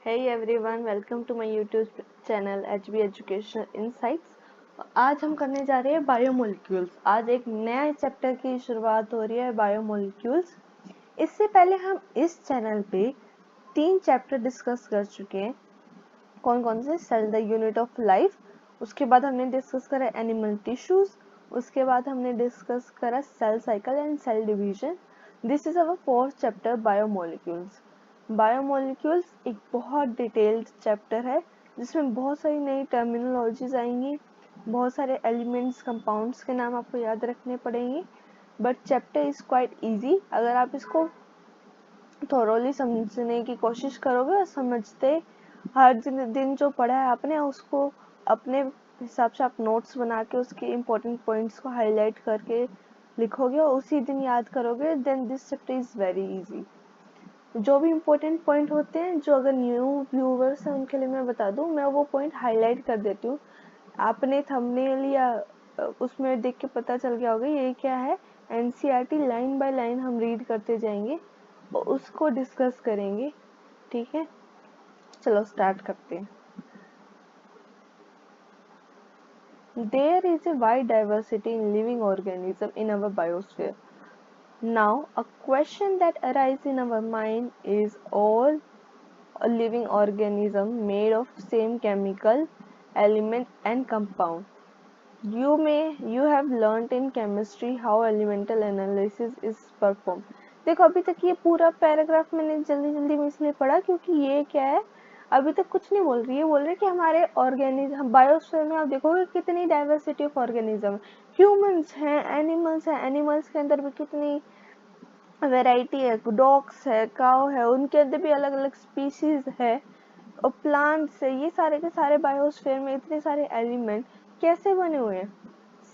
Hey everyone, welcome to my YouTube channel HB Educational Insights। आज हम करने जा रहे हैं बायोमोलिक्यूल्स। आज एक नया चैप्टर की शुरुआत हो रही है, बायोमोलिक्यूल्स। इससे पहले हम इस चैनल पे 3 चैप्टर डिस्कस कर चुके हैं। कौन कौन से? Cell the unit of life, उसके बाद हमने डिस्कस करा एनिमल टिश्यूज, उसके बाद हमने डिस्कस करा cell cycle and cell division. This is our 4th chapter biomolecules. Biomolecules एक बहुत डिटेल्ड चैप्टर है जिसमें बहुत सारी नई टर्मिनोलॉजीज आएंगी, बहुत सारे एलिमेंट्स कंपाउंड्स के नाम आपको याद रखने पड़ेंगे। But chapter is quite easy अगर आप इसको थोरोली समझने की कोशिश करोगे और समझते हर दिन जो पढ़ा है आपने उसको अपने हिसाब से आप नोट्स बना के उसके इम्पोर्टेंट पॉइंट्स को हाईलाइट करके लिखोगे और उसी दिन याद करोगे, then this chapter is very easy. जो भी इम्पोर्टेंट पॉइंट होते हैं, जो अगर न्यू व्यूवर्स हैं उनके लिए मैं बता दूं, मैं वो पॉइंट हाईलाइट कर देती हूँ। आपने थंबनेल या उसमें देख के पता चल गया होगा ये क्या है। एनसीईआरटी लाइन बाय लाइन हम रीड करते जाएंगे और उसको डिस्कस करेंगे। ठीक है, चलो स्टार्ट करते हैं। There is a wide diversity in living organism in our biosphere. Now, a question that arises in our mind is all a living organism made of same chemical element and compound. You have learnt in chemistry how elemental analysis is performed. देखो अभी तक ये पूरा paragraph मैंने जल्दी जल्दी में इसलिए पढ़ा क्योंकि ये क्या है, अभी तक कुछ नहीं बोल रही है। बोल रही है कि हमारे ऑर्गेनिज्म बायोस्फीयर में आप देखोगे कितनी डाइवर्सिटी ऑफ ऑर्गेनिज्म, ह्यूमंस हैं, एनिमल्स हैं, एनिमल्स के अंदर भी कितनी वैरायटी है, डॉग्स है, काउ है, उनके अंदर भी अलग अलग स्पीशीज है, और प्लांट्स है। ये सारे के सारे बायोस्फीयर में इतने सारे एलिमेंट कैसे बने हुए हैं?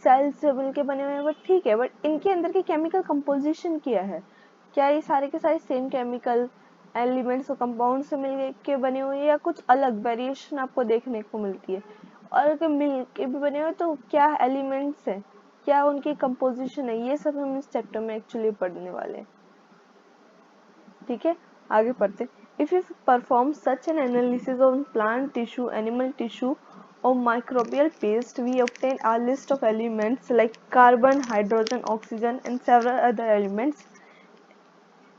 सेल से मिलके बने हुए हैं। बट ठीक है, बट इनके अंदर की केमिकल कंपोजिशन क्या है? क्या ये सारे के सारे सेम केमिकल एलिमेंट्स और कंपाउंड से मिल के बने हुए हैं या कुछ अलग वेरिएशन आपको देखने को मिलती है? और अगर मिल के भी बने हुए तो क्या एलिमेंट्स है, क्या उनकी कंपोजिशन है, ये सब हम इस चैप्टर में एक्चुअली पढ़ने वाले हैं। ठीक है, आगे पढ़ते। If you perform such an analysis on plant tissue, animal tissue or microbial paste, we obtain a list of elements like carbon, hydrogen, oxygen and several other elements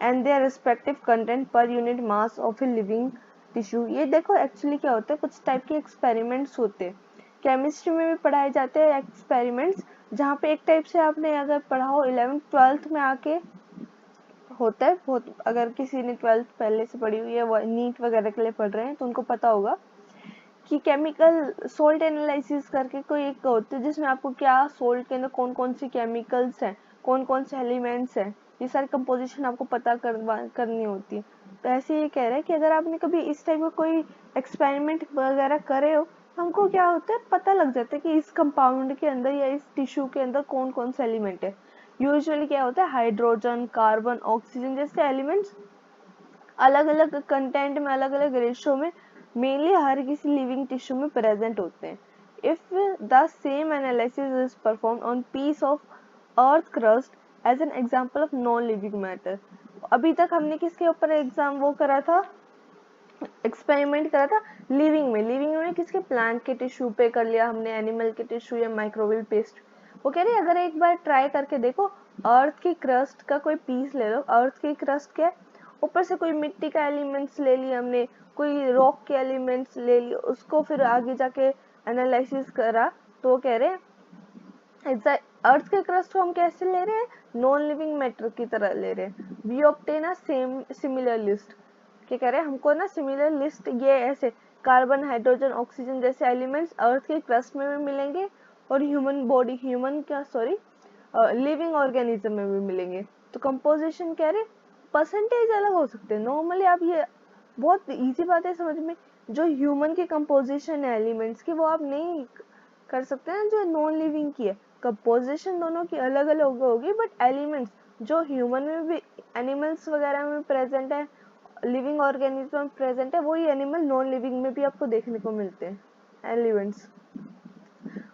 and their respective content per unit mass of a living tissue. ये देखो actually क्या होता है, कुछ type के experiments होते हैं, chemistry में भी पढ़ाए जाते हैं एक्सपेरिमेंट्स, जहाँ पे एक टाइप से आपने अगर पढ़ा हो 11th-12th में आके होता है बहुत। अगर किसी ने 12th पहले से पढ़ी हुई है, वो नीट वगैरह के लिए पढ़ रहे हैं तो उनको पता होगा कि केमिकल सोल्ट एनालिसिस करके कोई एक होती है जिसमें आपको क्या सोल्ट के अंदर कौन कौन सी केमिकल्स हैं, कौन कौन से एलिमेंट्स हैं, ये सारी कंपोजिशन आपको पता करनी होती है। तो ऐसे ये कह रहा है कि अगर आपने कभी इस टाइप का कोई एक्सपेरिमेंट वगैरह करे हो, हमको क्या होता है पता लग जाता है कि इस कंपाउंड के अंदर या इस टिश्यू के अंदर कौन कौन से एलिमेंट है। यूजुअली क्या होता है, हाइड्रोजन, कार्बन, ऑक्सीजन जैसे एलिमेंट्स अलग अलग कंटेंट में, अलग अलग रेशो में मेनली हर किसी लिविंग टिश्यू में प्रेजेंट होते हैं। If the same analysis is perform on piece of earth crust as an example of non living matter. अभी तक हमने किसके ऊपर एग्जाम वो करा था, एक्सपेरिमेंट करा था लिविंग में किसके, प्लांट के टिश्यू पे कर लिया हमने, एनिमल के टिश्यू या माइक्रोबियल पेस्ट। वो कह रहे हैं अगर एक बार ट्राई करके देखो, अर्थ की क्रस्ट का कोई पीस ले लो, अर्थ की क्रस्ट क्या है, ऊपर से कोई मिट्टी का एलिमेंट्स ले लिया हमने, कोई रॉक के एलिमेंट्स ले लिए, उसको फिर आगे जाके एनालिसिस करा, तो वो कह रहे हैं अर्थ के क्रस्ट को हम कैसे ले रहे हैं, नॉन लिविंग मैटर की तरह ले रहे हैं। We obtain a same similar list, क्या कह रहे हैं हमको ना सिमिलर लिस्ट, ये ऐसे कार्बन, हाइड्रोजन, ऑक्सीजन जैसे एलिमेंट्स अर्थ के क्रस्ट में भी मिलेंगे और लिविंग ऑर्गेनिज्म में भी मिलेंगे। तो कंपोजिशन कह रहे परसेंटेज अलग हो सकते हैं। नॉर्मली आप ये बहुत इजी बात है समझ में, जो ह्यूमन की कंपोजिशन है एलिमेंट्स की वो आप नहीं कर सकते हैं जो नॉन लिविंग की है। कंपोजिशन दोनों की अलग अलग होगी, बट एलिमेंट्स जो ह्यूमन में भी, एनिमल्स वगैरह में प्रेजेंट है, लिविंग ऑर्गेनिज्म में प्रेजेंट है, वही एनिमल नॉन लिविंग में भी आपको देखने को मिलते हैं elements.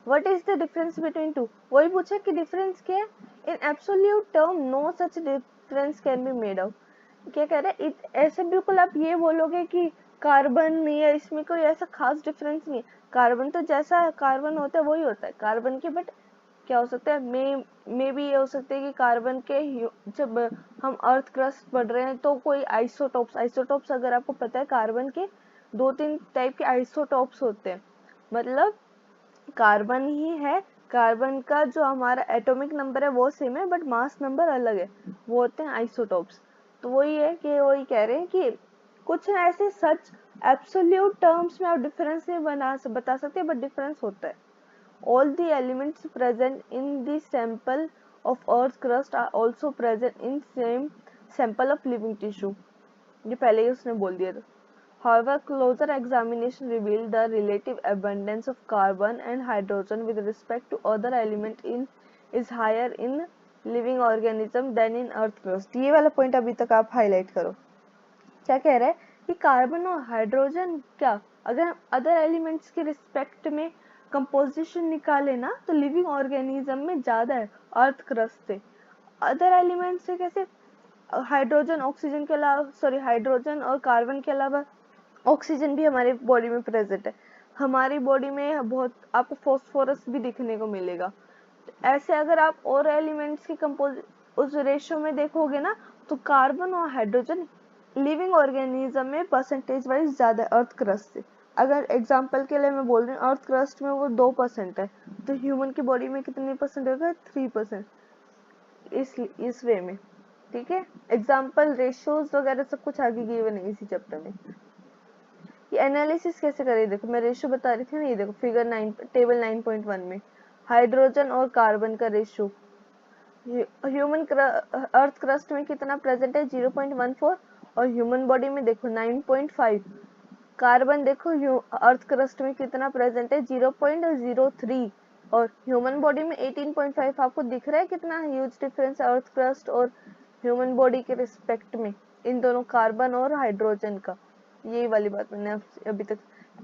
What is the difference between two, वही पूछा कि डिफरेंस क्या है। In absolute term no such difference can be made out. क्या कह रहे हैं, ऐसे बिल्कुल आप ये बोलोगे कि कार्बन नहीं है, इसमें कोई ऐसा खास डिफरेंस नहीं है। कार्बन तो जैसा कार्बन होता है वही होता है कार्बन के, बट क्या हो सकता है, मे भी ये हो सकता है कि कार्बन के जब हम अर्थ क्रस्ट पढ़ रहे हैं तो कोई आइसोटोप्स अगर आपको पता है, कार्बन के 2-3 टाइप के आइसोटोप्स होते हैं, मतलब कार्बन ही है, कार्बन का जो हमारा एटॉमिक नंबर है वो सेम है बट मास नंबर अलग है, वो होते हैं आइसोटोप्स। तो वही है कि वही कह रहे हैं कि कुछ ऐसे सच एब्सोल्यूट टर्म्स में आप डिफरेंस नहीं बता सकते, बट डिफरेंस होता है। All the elements present in the sample of Earth's crust are also present in same sample of living tissue. ये पहले ही उसने बोल दिया था। However, closer examination revealed the relative abundance of carbon and hydrogen with respect to other element in is higher in living organism than in earth crust. ये वाला point अभी तक आप हाईलाइट करो। क्या कह रहा है कि कार्बन और हाइड्रोजन क्या, अगर हम अदर एलिमेंट्स के रिस्पेक्ट में कंपोजिशन निकाले ना तो लिविंग ऑर्गेनिज्म में ज्यादा है अर्थ क्रस्ट से। अदर एलिमेंट्स से कैसे, हाइड्रोजन ऑक्सीजन के अलावा, सॉरी हाइड्रोजन और कार्बन के अलावा ऑक्सीजन भी हमारी बॉडी में प्रेजेंट है। हमारी बॉडी में बहुत आपको फॉस्फोरस भी दिखने को मिलेगा। ऐसे अगर आप और एलिमेंट्स की कंपोज उस रेशियो में देखोगे ना तो कार्बन और हाइड्रोजन लिविंग ऑर्गेनिज्म में परसेंटेज वाइज ज्यादा अर्थ क्रस्ट से। अगर एग्जांपल के लिए मैं बोल रही हूँ अर्थ क्रस्ट में वो 2% है, तो ह्यूमन की बॉडी में कितनी परसेंट होगा, 3%। इस वे में, ठीक है। एग्जांपल रेशियोज वगैरह सब कुछ आगे गिवन है इसी चैप्टर में। ये एनालिसिस कैसे करें, देखो मैं रेशियो बता रही थी ना, ये देखो फिगर 9 टेबल 9.1 में हाइड्रोजन और कार्बन का रेशियो ह्यूमन अर्थ क्रस्ट में कितना प्रेजेंट है, 0.14, और ह्यूमन बॉडी में देखो 9.5। कार्बन देखो अर्थ क्रस्ट में कितना प्रेजेंट है, 0.03, और ह्यूमन बॉडी में 18.5। आपको दिख रहा है कितना ह्यूज डिफरेंस है अर्थ क्रस्ट और ह्यूमन बॉडी के रिस्पेक्ट में, इन दोनों कार्बन और हाइड्रोजन का। यही वाली बात मैंने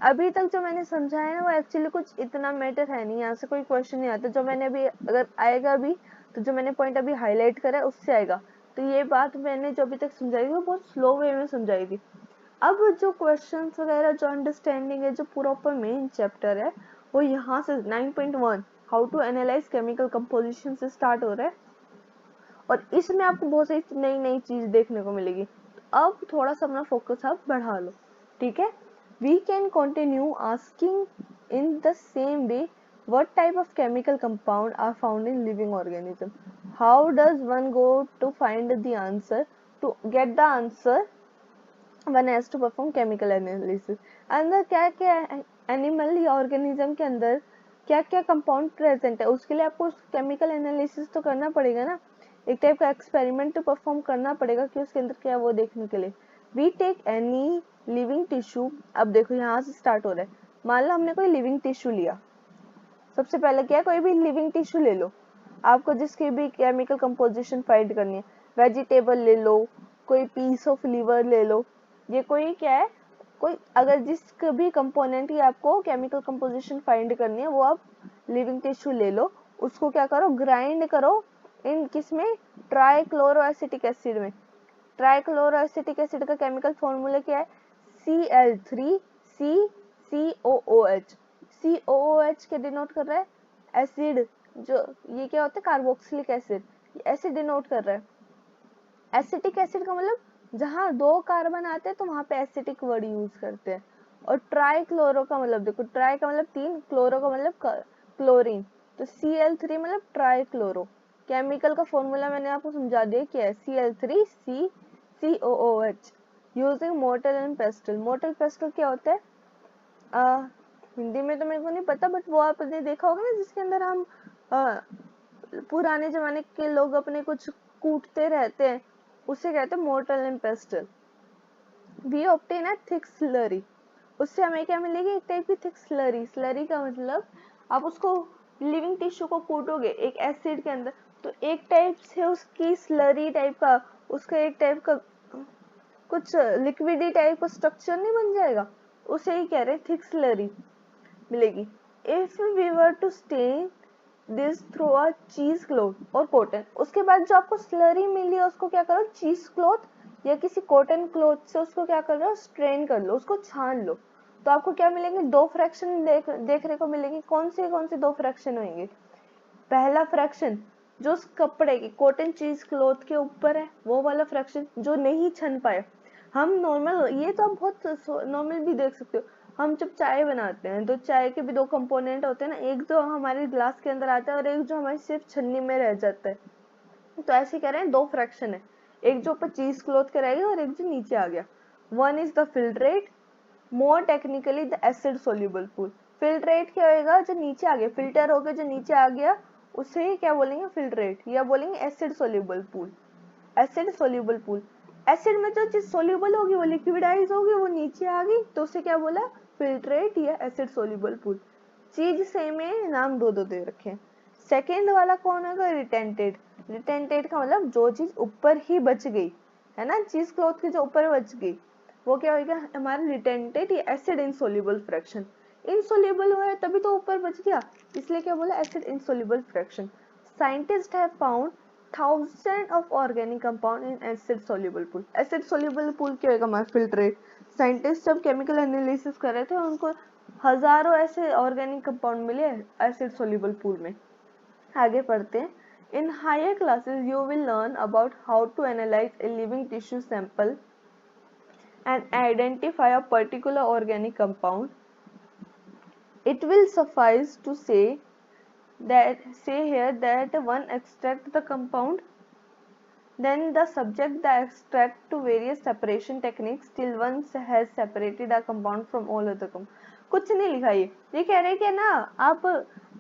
अभी तक जो मैंने समझाया है वो एक्चुअली कुछ इतना मैटर है नहीं, यहाँ से कोई क्वेश्चन नहीं आता। जो मैंने अभी अगर आएगा अभी तो जो मैंने पॉइंट अभी हाईलाइट करा है उससे आएगा। तो ये बात मैंने जो अभी तक समझाई थी वो बहुत स्लो वे में समझाई थी। अब जो क्वेश्चंस वगैरह जो अंडरस्टैंडिंग है, जो प्रॉपर मेन चैप्टर है, वो यहाँ से 9.1 how to analyse chemical composition से स्टार्ट हो रहा है, और इसमें आपको बहुत सारी नई नई चीज देखने को मिलेगी। अब थोड़ा सा अपना फोकस आप बढ़ा लो, ठीक है। We can continue asking in the same way what type of chemical compound are found in living organism, how does one go to find the answer, to get the answer one has to perform chemical analysis। अंदर क्या क्या animal या organism के अंदर क्या क्या compound present है, उसके लिए आपको केमिकल एनालिसिस तो करना पड़ेगा ना, एक टाइप का एक्सपेरिमेंट तो परफॉर्म करना पड़ेगा कि उसके अंदर क्या है वो देखने के लिए। We take any living tissue, अब देखो यहाँ से स्टार्ट हो रहा है। मान लो हमने कोई लिविंग टिश्यू लिया, सबसे पहले क्या, कोई भी लिविंग टिश्यू ले लो, आपको जिसकी भी केमिकल कंपोजिशन फाइंड करनी है। वेजिटेबल ले लो, कोई पीस ऑफ लीवर ले लो, ये कोई क्या है, कोई अगर जिसके भी कंपोनेंट की आपको केमिकल कंपोजिशन फाइंड करनी है वो आप लिविंग टिश्यू ले लो। उसको क्या करो, ग्राइंड करो इन किसमें, ट्राइक्लोरोएसिटिक एसिड में। ट्राइक्लोरोएसिटिक एसिड का केमिकल फॉर्मूला क्या है, Cl3CCOOH। COOH के डिनोट कर रहा है एसिड, जो ये क्या होता है कार्बोक्सिलिक एसिड, एसिड डिनोट कर रहा है। एसिटिक एसिड का मतलब जहाँ 2 कार्बन आते हैं तो वहां पे एसिटिक वर्ड यूज करते हैं। और ट्राई क्लोरो का मतलब देखो, ट्राई का मतलब 3, क्लोरो का मतलब क्लोरीन, तो Cl3 मतलब ट्राई क्लोरो। केमिकल का फॉर्मूला मैंने आपको समझा दिया क्या है, Cl3CCOOH using mortar and pestle. Mortar pestle क्या होता है, हिंदी में तो मेरे को नहीं पता, बट वो आपने देखा होगा ना जिसके अंदर हम पुराने जमाने के लोग अपने कुछ कूटते रहते हैं, उसे कहते हैं mortar and pestle. We obtain a thick slurry, उससे हमें क्या मिलेगी, एक टाइप की थिक स्लरी। स्लरी का मतलब आप उसको लिविंग टिश्यू को कूटोगे एक एसिड के अंदर तो एक टाइप से उसकी स्लरी टाइप का, उसका एक टाइप का कुछ लिक्विडी टाइप का स्ट्रक्चर नहीं बन जाएगा, उसे ही कह रहे हैं थिक स्लरी मिलेगी। If we were to strain this through a cheese cloth और कॉटन, उसके बाद जो आपको स्लरी मिली है उसको क्या करो, चीज क्लॉथ या किसी कॉटन क्लॉथ से उसको क्या कर लो, स्ट्रेन कर लो, उसको छान लो, तो आपको क्या मिलेंगे, दो फ्रैक्शन देखने को मिलेंगे। कौन से दो फ्रैक्शन होंगे? पहला फ्रैक्शन जो उस कपड़े के कॉटन चीज क्लॉथ के ऊपर है, वो वाला फ्रैक्शन जो नहीं छन पाए। हम नॉर्मल, ये तो आप बहुत नॉर्मल भी देख सकते हो, हम जब चाय बनाते हैं तो चाय के भी दो कंपोनेंट होते हैं ना, एक जो हमारे ग्लास के अंदर आता है और एक जो हमारी सिर्फ छन्नी में रह जाता है। तो ऐसे कह रहे हैं दो फ्रैक्शन है, एक जो ऊपर चीज क्लॉथ के रहेगा और एक जो नीचे आ गया। One is the filtrate, more technically the acid soluble pool. Filtrate क्या होगा, जो नीचे आ गया, फिल्टर होकर जो नीचे आ गया उसे क्या बोलेंगे, फिल्ट्रेट, या बोलेंगे acid soluble pool. Acid soluble pool, acid में जो चीज सोल्यूबल होगी वो लिक्विडाइज होगी, वो नीचे आ गई, तो उसे क्या बोला, फिल्ट्रेट या एसिड सोल्यूबल पूल। चीज सेम है, नाम दो दो दे रखे हैं। सेकेंड वाला कौन होगा, रिटेंटेड। रिटेंटेड का मतलब जो चीज ऊपर ही बच गई है ना, चीज क्लॉथ के जो ऊपर बच गई, वो क्या होगा हमारा रिटेंटेड या एसिड इनसोल्यूबल फ्रैक्शन। इनसोल्यूबल हुआ है तभी तो ऊपर बच गया, इसलिए क्या बोला, acid insoluble fraction. Scientist have found thousand of organic compound in acid soluble pool. Acid soluble pool क्या होगा, हमारा फिल्ट्रेट। साइंटिस्ट जब केमिकल एनालिसिस कर रहे थे उनको हजारों ऐसे ऑर्गेनिक कंपाउंड मिले एसिड सोल्यूबल पूल में। आगे पढ़ते हैं। In higher classes, you will learn about how to analyze a living tissue sample and identify a particular organic compound. It will suffice to say here that one extract the compound, then the subject the extract to various separation techniques till one has separated a compound from all other compound. कुछ नहीं लिखा ये कह रहे कि ना, आप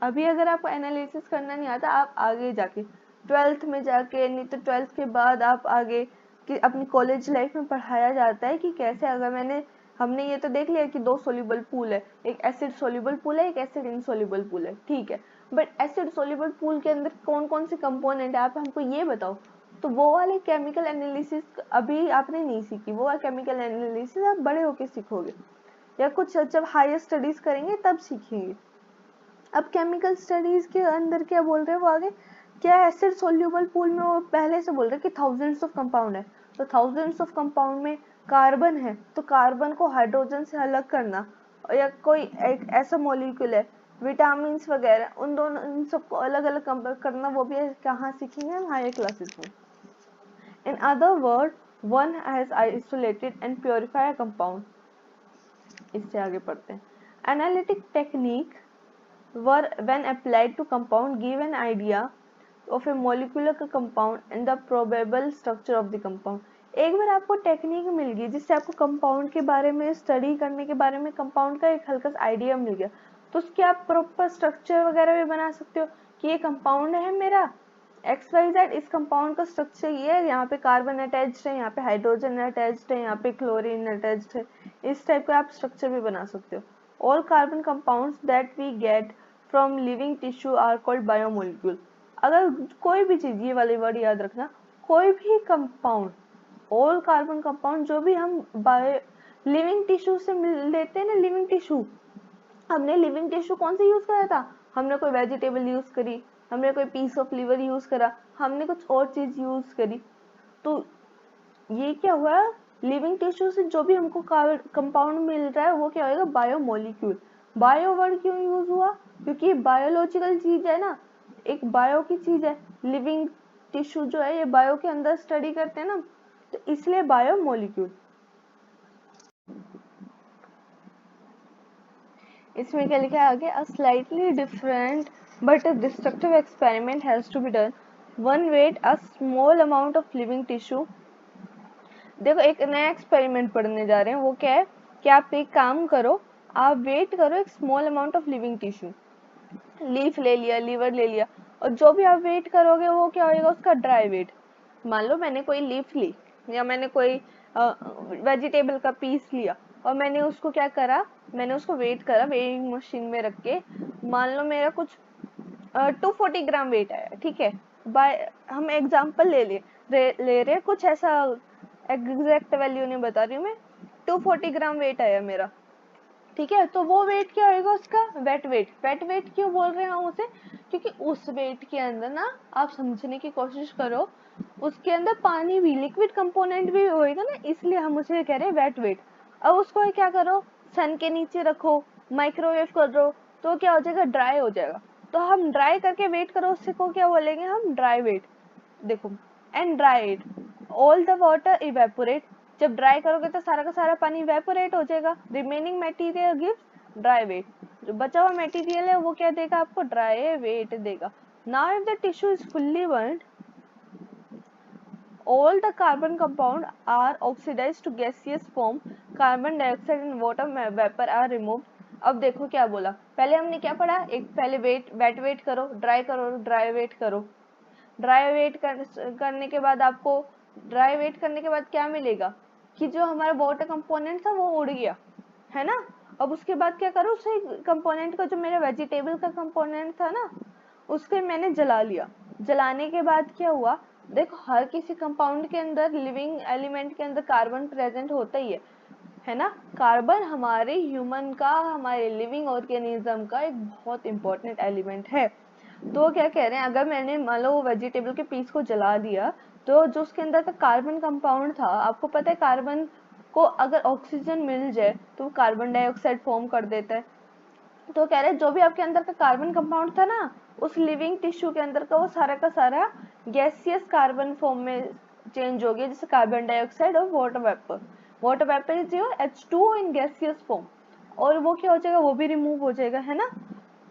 अभी अगर आपको एनालिसिस करना नहीं आता, आप आगे जाके 12th में जाके, नहीं तो 12th के बाद आप आगे कि अपनी कॉलेज लाइफ में पढ़ाया जाता है कि कैसे, अगर हमने ये तो देख लिया कि दो सोल्यूबल पूल है, एक एसिड सोल्यूबल पूल है, एक एसिड इनसोल्यूबल पूल है, ठीक है, बट एसिड सोल्यूबल पूल के अंदर कौन कौन से कंपोनेंट है, आप हमको ये बताओ। तो वो वाले केमिकल एनालिसिस अभी आपने नहीं सीखी, वो वाला केमिकल एनालिसिस आप बड़े होके सीखोगे, या कुछ जब हायर स्टडीज करेंगे तब सीखेंगे। अब केमिकल स्टडीज के अंदर क्या बोल रहे हैं वो आगे, क्या एसिड सोल्यूबल पूल में वो पहले से बोल रहे हैं कि थाउजेंड्स ऑफ कंपाउंड है, तो थाउजेंड्स ऑफ कंपाउंड में कार्बन है, तो कार्बन को हाइड्रोजन से अलग करना, या कोई एक ऐसा मॉलिक्यूल है, विटामिन वगैरह, उन दोनों इन सबको अलग अलग करना, वो भी कहाँ सीखेंगे हम, हायर क्लासेस में। In other words, one has isolated and purified a compound. इससे आगे पढ़ते हैं। Analytic technique were when applied to compound give an idea of a molecular compound and the probable structure of the compound. एक बार आपको technique मिल गई जिससे आपको compound के बारे में स्टडी करने के बारे में, कंपाउंड का एक हल्का सा आइडिया मिल गया, तो उसके आप प्रॉपर स्ट्रक्चर वगैरह भी बना सकते हो कि ये कंपाउंड है मेरा XYZ, इस कंपाउंड का स्ट्रक्चर ये है, यहाँ पे कार्बन अटैच्ड है, यहाँ पे हाइड्रोजन अटैच्ड है, यहाँ पे क्लोरीन अटैच्ड है, इस टाइप का आप स्ट्रक्चर भी बना सकते हो। All carbon compounds that we get from living tissue are called biomolecule. अगर कोई भी चीज, ये वाली वर्ड याद रखना, कोई भी कंपाउंड, ऑल कार्बन कंपाउंड जो भी हम लिविंग टिश्यू से लेते हैं ना, लिविंग टिश्यू, हमने लिविंग टिश्यू कौन सा यूज करा था, हमने कोई वेजिटेबल यूज करी, हमने कोई पीस ऑफ लिवर यूज करा, हमने कुछ और चीज यूज करी, तो ये क्या हुआ, लिविंग टिश्यू से जो भी हमको कंपाउंड मिल रहा है वो क्या होगा, बायोमोलिक्यूल। बायो वर्ड क्यों यूज हुआ, क्योंकि बायोलॉजिकल चीज है ना, एक बायो की चीज है, लिविंग टिश्यू जो है ये बायो के अंदर स्टडी करते हैं ना, तो इसलिए बायोमोलिक्यूल। इसमें क्या लिखा है आगे, a slightly different but a destructive experiment has to be done. One weight a small amount of living tissue. देखो एक नया एक्सपेरिमेंट पढ़ने जा रहे हैं, वो क्या है कि आप एक काम करो, आप वेट करो एक small amount of living tissue, leaf ले लिया, लीवर ले लिया, और जो भी आप वेट करोगे वो क्या होगा, उसका ड्राई वेट। मान लो मैंने कोई लीफ ली या मैंने कोई वेजिटेबल का पीस लिया और मैंने उसको क्या करा, मैंने उसको वेट करा वेइंग मशीन में रख के, मान लो मेरा कुछ 240 ग्राम वेट आया, ठीक है, बाय हम एग्जांपल ले रहे कुछ ऐसा एग्जैक्ट वैल्यू नहीं बता रही हूँ मैं, 240 ग्राम वेट आया मेरा, ठीक है, तो वो वेट क्या होगा उसका, वेट वेट। वेट वेट क्यों बोल रहे हैं हम उसे, क्योंकि उस वेट के अंदर ना, आप समझने की कोशिश करो, उसके अंदर पानी भी, लिक्विड कंपोनेंट भी होएगा ना, इसलिए हम उसे कह रहे हैं वेट वेट। अब उसको क्या करो, सन के नीचे रखो, माइक्रोवेव कर दो, तो क्या हो जाएगा, ड्राई हो जाएगा। तो हम ड्राई करके वेट करो, उससे को क्या बोलेंगे हम, ड्राई वेट। देखो, and dry it, all the water evaporate, जब ड्राई करोगे तो सारा का सारा पानी इवेपोरेट हो जाएगा, remaining material gives dry weight, जो बचा हुआ मटेरियल है वो क्या देगा आपको, ड्राई वेट देगा। Now if the tissue is fully burned, all the carbon compound are oxidized to gaseous form, carbon dioxide and water vapor are removed। अब देखो क्या बोला, पहले हमने क्या पढ़ा, एक पहले वेट वेट करो, ड्राई करो, ड्राई वेट करो, ड्राई वेट करने के बाद आपको, ड्राई वेट करने के बाद क्या मिलेगा, कि जो हमारा वाटर कंपोनेंट था वो उड़ गया, है ना। अब उसके बाद क्या करो, उसे कंपोनेंट का, जो मेरा वेजिटेबल का कंपोनेंट था ना, उसके मैंने जला लिया। जलाने के बाद क्या हुआ, देखो हर किसी कंपाउंड के अंदर, लिविंग एलिमेंट के अंदर कार्बन प्रेजेंट होता ही है ना। कार्बन हमारे ह्यूमन का, हमारे लिविंग ऑर्गेनिज्म का एक बहुत इंपॉर्टेंट एलिमेंट है। तो क्या कह रहे हैं, अगर मैंने मान लो वेजिटेबल के पीस को जला दिया, तो जो उसके अंदर का कार्बन कंपाउंड था, आपको पता है कार्बन को अगर ऑक्सीजन मिल जाए तो वो कार्बन डाइऑक्साइड फॉर्म कर देता है। तो कह रहे हैं जो भी आपके अंदर का कार्बन कंपाउंड था ना, उस लिविंग टिश्यू के अंदर का, वो सारा का सारा गैसियस कार्बन फॉर्म में चेंज हो गया, जैसे कार्बन डाइऑक्साइड और water vapour. Water vapour is your H2O in gaseous form, और वो क्या हो जाएगा, वो भी रिमूव हो जाएगा, है ना।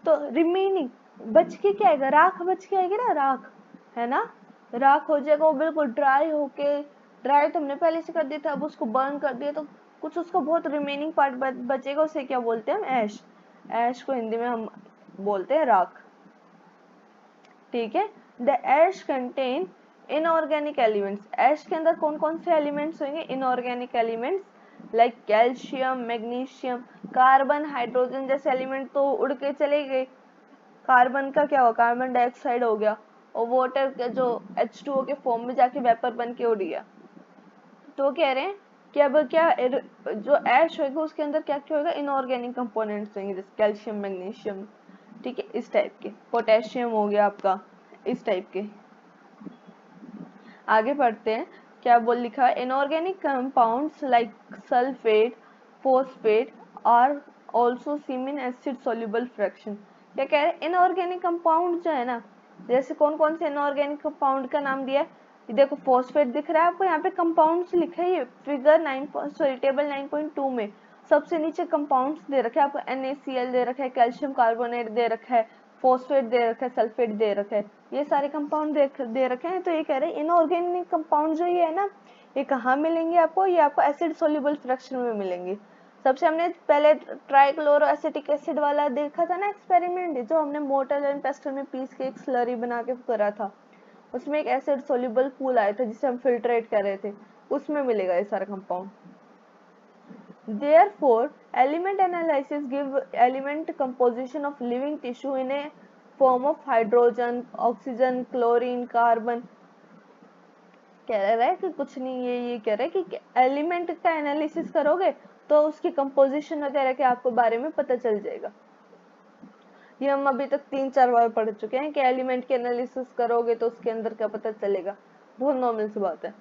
तो रिमेनिंग बच के क्या आएगा, राख बच के आएगी ना, राख, है ना। राख हो जाएगा, वो बिल्कुल ड्राई होके, ड्राई तो हमने पहले से कर दिया था, अब उसको बर्न कर दिया तो कुछ उसका बहुत रिमेनिंग पार्ट बचेगा, उसे क्या बोलते हैं हम, ऐश। ऐश को हिंदी में हम बोलते हैं राख, ठीक है। The ash contain inorganic elements, ash के अंदर कौन कौन से एलिमेंट्स होंगे, inorganic elements like calcium, magnesium, carbon, hydrogen जैसे एलिमेंट तो उड़ के चले गए, कार्बन का क्या हुआ, कार्बन डाइऑक्साइड हो गया, और वाटर का जो H2O के फॉर्म में जाके वेपर बन के उड़ गया। तो कह रहे हैं कि अब क्या, जो ऐश होगा उसके अंदर क्या क्या होगा, इनऑर्गेनिक कंपोनेंट्स होंगे, जैसे कैल्शियम, मैग्नीशियम, ठीक है, इस टाइप के, पोटेशियम हो गया आपका, इस टाइप के। आगे बढ़ते हैं, क्या बोल लिखा है, inorganic compounds like sulphate, phosphate are also seen in acid soluble fraction. क्या कह रहे हैं, इनऑर्गेनिक कंपाउंड जो है ना, जैसे कौन कौन से इनऑर्गेनिक कंपाउंड का नाम दिया है, देखो फॉस्फेट दिख रहा है आपको, यहाँ पे कंपाउंड्स लिखा है, ये फिगर 9 सॉरी टेबल 9.2 में सबसे नीचे कंपाउंड्स दे रखे हैं आपको, NaCl दे रखा है, कैल्शियम कार्बोनेट दे रखा है, फॉस्फेट दे रखा है, सल्फेट दे रखा है, ये सारे कंपाउंड दे रखे हैं। तो ये कह रहे हैं इनऑर्गेनिक कंपाउंड जो ये है ना, ये कहाँ मिलेंगे आपको, ये आपको एसिड सोल्यूबल फ्रैक्शन में मिलेंगे। सबसे हमने पहले ट्राइक्लोरो एसिटिक एसिड वाला देखा था ना एक्सपेरिमेंट, जो हमने मोर्टर एंड पेस्टल में पीस के एक स्लरी बना के करा था, उसमें एक एसिड सोल्यूबल पूल आया था जिसे हम फिल्ट्रेट कर रहे थे, उसमें मिलेगा ये सारा compound. Therefore, element analysis give element composition of living tissue in a form of hydrogen, oxygen, chlorine, carbon। कह रहा है कि कुछ नहीं, ये कह रहा है कि एलिमेंट का एनालिसिस करोगे तो उसकी कंपोजिशन वगैरह के आपको बारे में पता चल जाएगा। ये हम अभी तक 3-4 बार पढ़ चुके हैं कि एलिमेंट के एनालिसिस करोगे तो उसके अंदर क्या पता चलेगा, बहुत नॉर्मल सी बात है,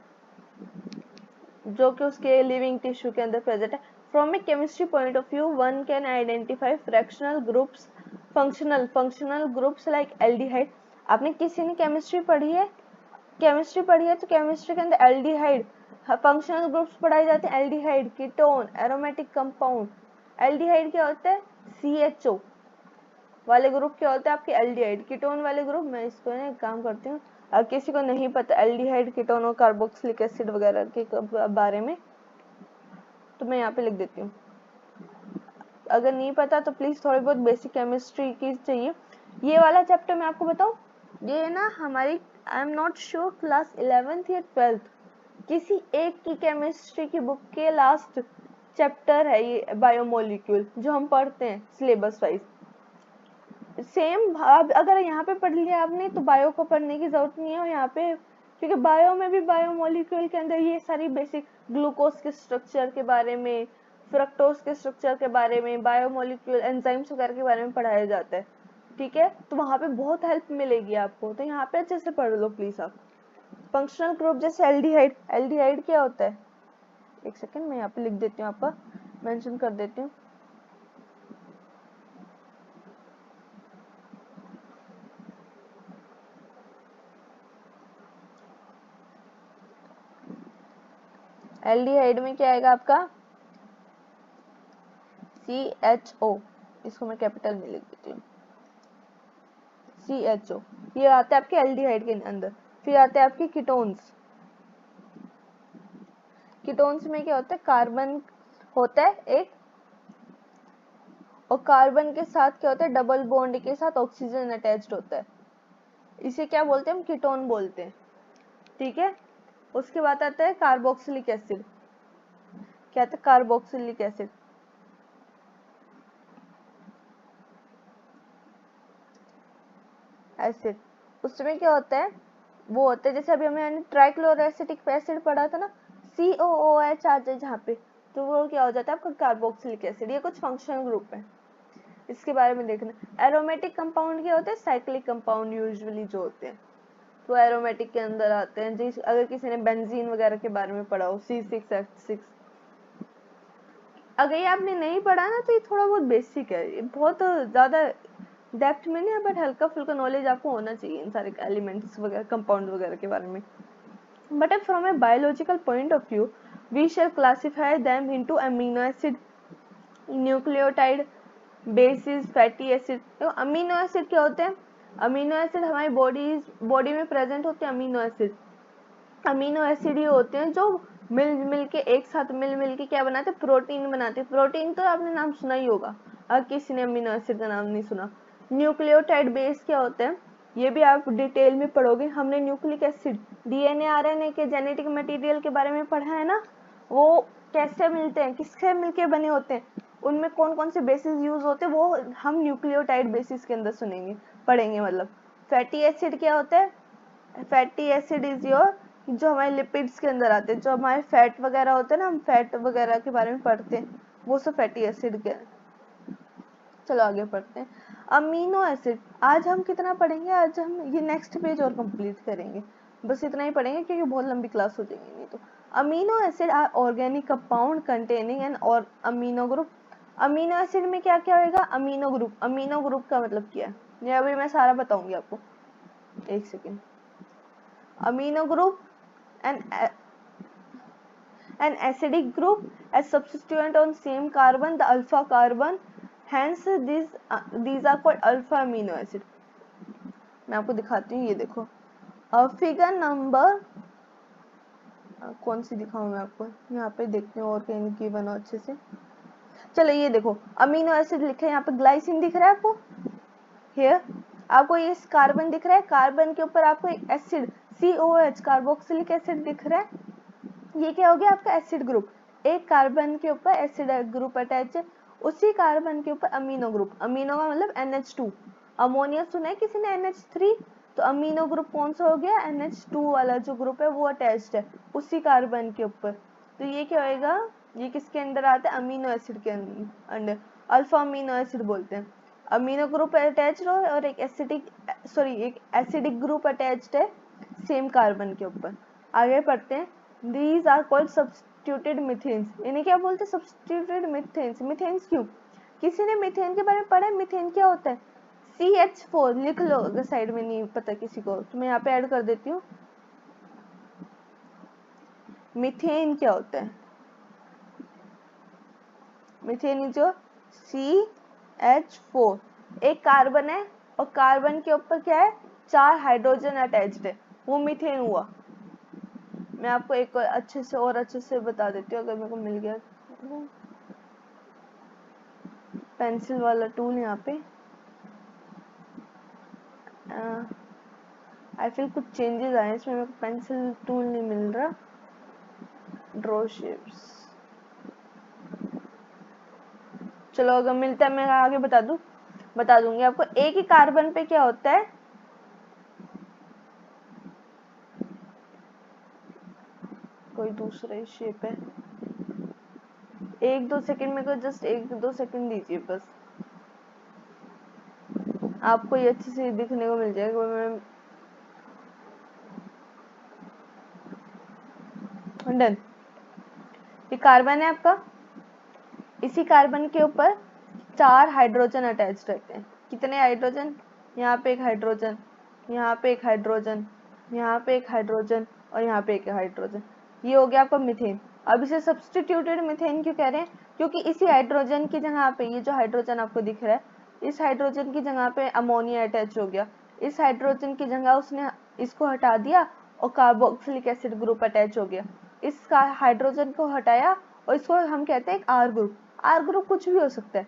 जो कि उसके लिविंग टिश्यू के अंदर प्रेजेंट है। From A chemistry point of view one can identify fractional groups, functional groups like aldehyde. आपने किसी ने केमिस्ट्री पढ़ी है, तो केमिस्ट्री के अंदर एल्डिहाइड, फंक्शनल ग्रुप्स पढ़ाए जाते हैं, aldehyde, ketone, aromatic compound. Aldehyde क्या होता है, CHO वाले ग्रुप क्या होते हैं आपके, एल्डिहाइड। कीटोन वाले ग्रुप, मैं इसको ना काम करती हूँ, अगर किसी को नहीं पता एल्डिहाइड, कीटोन और कार्बोक्सिलिक एसिड वगैरह के बारे में, तो मैं यहाँ पे लिख देती हूँ। अगर नहीं पता तो प्लीज थोड़ी बहुत बेसिक केमिस्ट्री की चाहिए। ये वाला चैप्टर मैं आपको बताऊँ, ये ना हमारी, I am not sure class 11th या 12th किसी एक की केमिस्ट्री की बुक के लास्ट चैप्टर है ये, बायोमोलिक्यूल, जो हम पढ़ते हैं सिलेबस वाइज। सेम अगर यहाँ पे पढ़ लिया आपने तो बायो को पढ़ने की जरूरत नहीं है, और यहाँ पे क्योंकि बायो में भी बायोमोलिक्यूल के अंदर ये सारी बेसिक ग्लूकोज के स्ट्रक्चर के बारे में, फ्रक्टोज के स्ट्रक्चर के बारे में, बायोमोलिक्यूल एंजाइम्स वगैरह के बारे में पढ़ाया जाता है। ठीक है, तो वहां पे बहुत हेल्प मिलेगी आपको। तो यहाँ पे अच्छे से पढ़ लो प्लीज आप। फंक्शनल ग्रुप जैसे एल्डिहाइड, एल्डिहाइड क्या होता है, एक सेकेंड मैं यहाँ पे लिख देती हूँ, आपका मेंशन कर देती हूँ। एल्डिहाइड में क्या आएगा आपका, CHO, इसको मैं कैपिटल में लिख देती हूँ, CHO। ये आते हैं आपके एल्डिहाइड के अंदर। फिर आते हैं आपके कीटोन्स। कीटोन्स में क्या होता है, कार्बन होता है एक, और कार्बन के साथ क्या होता है, डबल बॉन्ड के साथ ऑक्सीजन अटैच्ड होता है, इसे क्या बोलते हैं, हम कीटोन बोलते हैं। ठीक है, उसके बाद आता है कार्बोक्सिलिक एसिड। क्या आता है, कार्बोक्सिलिक एसिड। एसिड उसमें क्या होता है, वो होता है जैसे अभी हमने ट्राइक्लोरोएसिटिक एसिड पढ़ा था ना, COOH आ जाए जहाँ पे, तो वो क्या हो जाता है आपका कार्बोक्सिलिक एसिड। ये कुछ फंक्शनल ग्रुप है, इसके बारे में देखना। एरोमेटिक कंपाउंड क्या होते हैं, साइक्लिक कंपाउंड यूजुअली जो होते हैं, तो एरोमेटिक के अंदर आते हैं। जिस अगर किसी ने बेंजीन वगैरह के बारे में पढ़ा हो, C6H6, अगर ये आपने नहीं पढ़ा ना तो ये थोड़ा बहुत बेसिक है, ये बहुत ज्यादा डेप्थ में नहीं है, बट हल्का फुल्का नॉलेज आपको होना चाहिए इन सारे एलिमेंट्स वगैरह, कंपाउंड वगैरह के बारे में। But from a biological point of view we shall classify them into amino acid, nucleotide, bases, fatty acid. तो अमीनो एसिड क्या होते हैं, अमीनो एसिड हमारी बॉडी में प्रेजेंट होते हैं। अमीनो एसिड, अमीनो एसिड ये होते हैं जो मिल के एक साथ मिल के क्या बनाते हैं, प्रोटीन बनाते हैं। प्रोटीन तो आपने नाम सुना ही होगा, अगर किसी ने अमीनो एसिड का नाम नहीं सुना। न्यूक्लियोटाइड बेस क्या होते हैं, ये भी आप डिटेल में पढ़ोगे। हमने न्यूक्लिक एसिड, डीएनए आरएनए के जेनेटिक मटेरियल के बारे में पढ़ा है ना, वो कैसे मिलते हैं, किससे मिलके बने होते हैं, उनमें कौन कौन से बेसिस यूज होते हैं, वो हम न्यूक्लियोटाइड बेसिस के अंदर सुनेंगे, पढ़ेंगे मतलब। फैटी एसिड क्या होता है, फैटी एसिड इज योर, जो हमारे लिपिड्स के अंदर आते हैं, जो हमारे फैट वगैरह होते हैं ना, हम फैट वगैरह के बारे में पढ़ते हैं, वो सब फैटी एसिड के। चलो आगे पढ़ते हैं। अमीनो एसिड आज हम कितना पढ़ेंगे, आज हम ये नेक्स्ट पेज और कंप्लीट करेंगे, बस इतना ही पढ़ेंगे क्योंकि बहुत लंबी क्लास हो जाएगी नहीं तो। Amino acid are organic compound containing an और अमीनो ग्रुप। अमीनो एसिड में क्या क्या होगा, अमीनो ग्रुप। अमीनो ग्रुप का मतलब क्या है, ये अभी मैं सारा बताऊंगी आपको, एक second. Amino group an acidic group as substituent on same carbon, the alpha carbon, hence these are called alpha amino acid। मैं आपको दिखाती हूँ, ये देखो फिगर नंबर कौन सी दिखाऊं मैं आपको, यहाँ पे देखते हैं और कहीं गिवन हो अच्छे से। चलो ये देखो अमीनो एसिड लिखे हैं, यहाँ पे ग्लाइसिन दिख रहा है आपको, हियर आपको ये कार्बन दिख रहा है, कार्बन के ऊपर आपको एक एसिड COH कार्बोक्सिलिक एसिड दिख रहा है, ये क्या हो गया आपका एसिड ग्रुप। एक कार्बन के ऊपर एसिड ग्रुप अटैच है, उसी कार्बन के ऊपर अमीनो ग्रुप। अमीनो का मतलब NH2, अमोनिया सुना है किसी ने NH3, तो अमीनो ग्रुप कौन सा हो गया, NH2 वाला जो ग्रुप है वो अटैच्ड है उसी कार्बन के ऊपर। तो ये क्या होएगा, ये किसके अंदर आता है, अमीनो एसिड के अंदर, अल्फा अमीनो एसिड बोलते हैं। अमीनो ग्रुप अटैच्ड हो और एक एसिडिक ग्रुप अटैच्ड है सेम कार्बन के ऊपर। आगे पढ़ते हैं। These are called substituted methanes। इन्हें क्या बोलते हैं, substituted methanes। methanes क्यों, किसी ने मीथेन के बारे में पढ़ा है, मीथेन क्या होता है, CH4 लिख लो अगर साइड में नहीं पता किसी को, तो मैं यहाँ पे ऐड कर देती हूँ। मीथेन क्या होता है, मीथेन जो CH4, एक कार्बन है और कार्बन के ऊपर क्या है, 4 हाइड्रोजन अटैच्ड है, वो मीथेन हुआ। मैं आपको एक अच्छे से और अच्छे से बता देती हूँ अगर मेरे को मिल गया पेंसिल वाला टूल। यहाँ पे आई फील कुछ चेंजेस आए इसमें, मेरे को पेंसिल टूल नहीं मिल रहा। ड्रॉ शेप्स, चलो अगर मिलता है मैं आगे बता दूंगी आपको। एक ही कार्बन पे क्या होता है, कोई दूसरा शेप है, एक दो सेकंड मेरे को जस्ट एक दो सेकंड दीजिए बस। आपको ये अच्छी सी दिखने को मिल जाएगा। डन। ये कार्बन है आपका, इसी कार्बन के ऊपर 4 हाइड्रोजन अटैच रहते हैं। कितने हाइड्रोजन? यहाँ पे एक हाइड्रोजन, यहाँ पे एक हाइड्रोजन, यहाँ पे एक हाइड्रोजन और यहाँ पे एक हाइड्रोजन। ये हो गया आपका मीथेन। अब इसे सब्स्टिट्यूटेड मीथेन क्यों कह रहे हैं? क्योंकि इसी हाइड्रोजन की जगह पे, ये जो हाइड्रोजन आपको दिख रहा है, इस हाइड्रोजन की जगह पे अमोनिया अटैच हो गया। इस हाइड्रोजन की जगह उसने इसको हटा दिया और कार्बोक्सिलिक एसिड ग्रुप अटैच हो गया। इस हाइड्रोजन को हटाया और इसको हम कहते हैं एक आर ग्रुप। आर ग्रुप कुछ भी हो सकता है।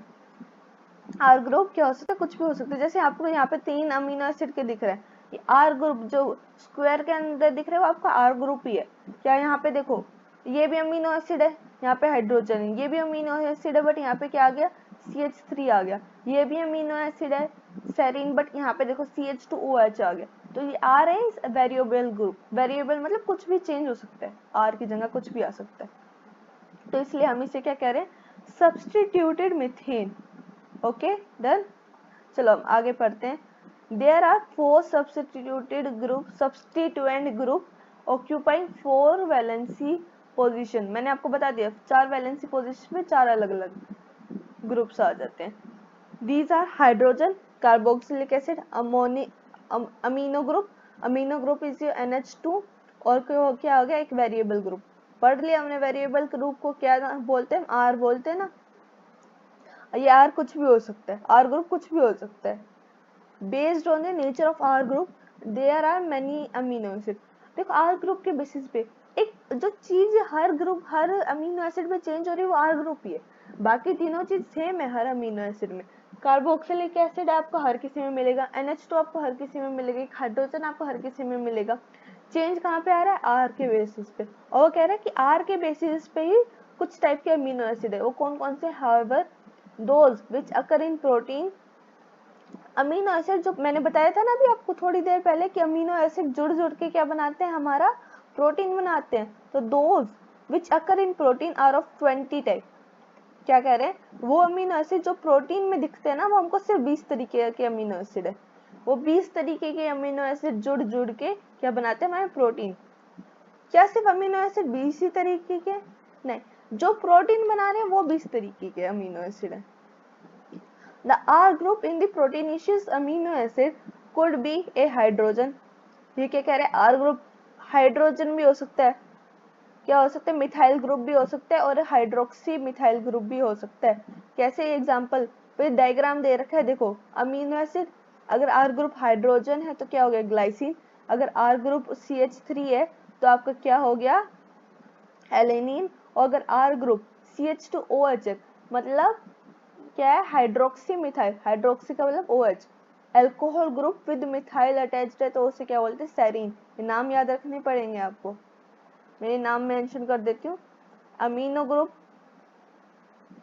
आर ग्रुप क्या हो सकता है? कुछ भी हो सकता है। जैसे आपको यहाँ पे 3 अमीनो एसिड के दिख रहे हैं, ये आर ग्रुप जो स्क्वायर के अंदर दिख रहे हैं वो आपका आर ग्रुप ही है। क्या यहाँ पे देखो, ये भी अमीनो एसिड है, यहाँ पे हाइड्रोजन है, ये भी अमीनो एसिड है, बट यहाँ पे क्या आ गया? CH3 आ गया। ये भी अमीनो एसिड है सेरीन, बट यहाँ पे देखो CH2OH आ गया। तो ये आर है इस वेरिएबल ग्रुप। वेरिएबल मतलब कुछ भी चेंज हो सकता है, आर की जगह कुछ भी आ सकता है। तो इसलिए हम इसे क्या कह रहे हैं? Substituted methane. Okay done. चलो हम आगे पढ़ते हैं। There are 4 substituted group, substituent group occupying 4 valency position. मैंने आपको बता दिया 4 वैलेंसी पोजीशन में 4 अलग अलग ग्रुप्स आ जाते हैं। These are hydrogen, carboxylic acid, amino group. Amino group is your NH2 और क्या हो गया? एक वेरिएबल ग्रुप। पढ़ लिया हमने वेरिएबल ग्रुप को क्या बोलते हैं? आर बोलते हैं ना। ये आर कुछ भी हो सकता है, आर ग्रुप कुछ भी हो सकता है। Based on the nature of R group there are many amino acid. देखो आर ग्रुप के बेसिस पे एक जो चीज हर ग्रुप, हर अमीनो एसिड में चेंज हो रही है वो आर ग्रुप ही है। बाकी तीनों चीज सेम है हर अमीनो एसिड में। कार्बोक्सिलिक एसिड आपको हर किसी में मिलेगा, NH2 आपको हर किसी में मिलेगा, हाइड्रोजन आपको हर किसी में मिलेगा। चेंज कहाँ पे आ रहा है? आर के बेसिस पे। और वो कह रहा है कि आर के बेसिस पे ही कुछ टाइप के अमीनो एसिड है। वो कौन कौन से? Harbour those which occur in protein. Amino acid जो मैंने बताया था ना अभी आपको थोड़ी देर पहले कि अमीनो एसिड जुड़ जुड़ के क्या बनाते हैं? हमारा प्रोटीन बनाते हैं। तो those which occur in protein are of 20 type. क्या कह रहे हैं? वो अमीनो एसिड जो प्रोटीन में दिखते हैं ना, वो हमको सिर्फ 20 तरीके के अमीनो एसिड है। वो 20 तरीके के अमीनो एसिड जुड़ जुड़ के क्या बनाते हैं? हमारे प्रोटीन। क्या सिर्फ अमीनो एसिड 20 ही तरीके के? नहीं, जो प्रोटीन बना रहे हैं वो 20 तरीके के अमीनो एसिड है। The R group in the proteinaceous amino acid could be a hydrogen। ये क्या कह रहे हैं? R group हाइड्रोजन भी हो सकता है। क्या हो सकता है? मिथाइल ग्रुप भी हो सकता है और हाइड्रोक्सी मिथाइल ग्रुप भी हो सकता है। कैसे? एग्जांपल फिर डायग्राम दे रखा है, देखो अमीनो एसिड अगर R ग्रुप हाइड्रोजन है तो क्या हो गया? ग्लाइसिन। अगर R ग्रुप CH3 है तो आपका क्या हो गया? एलेनिन। और अगर R ग्रुप CH2OH है मतलब क्या है? Hydroxy methyl. हाइड्रोक्सी का मतलब OH। Alcohol group with methyl attached है तो उसे क्या बोलते हैं? सेरीन। ये नाम याद रखने पड़ेंगे आपको, मेरे नाम मेंशन कर देती हूँ। अमीनो ग्रुप,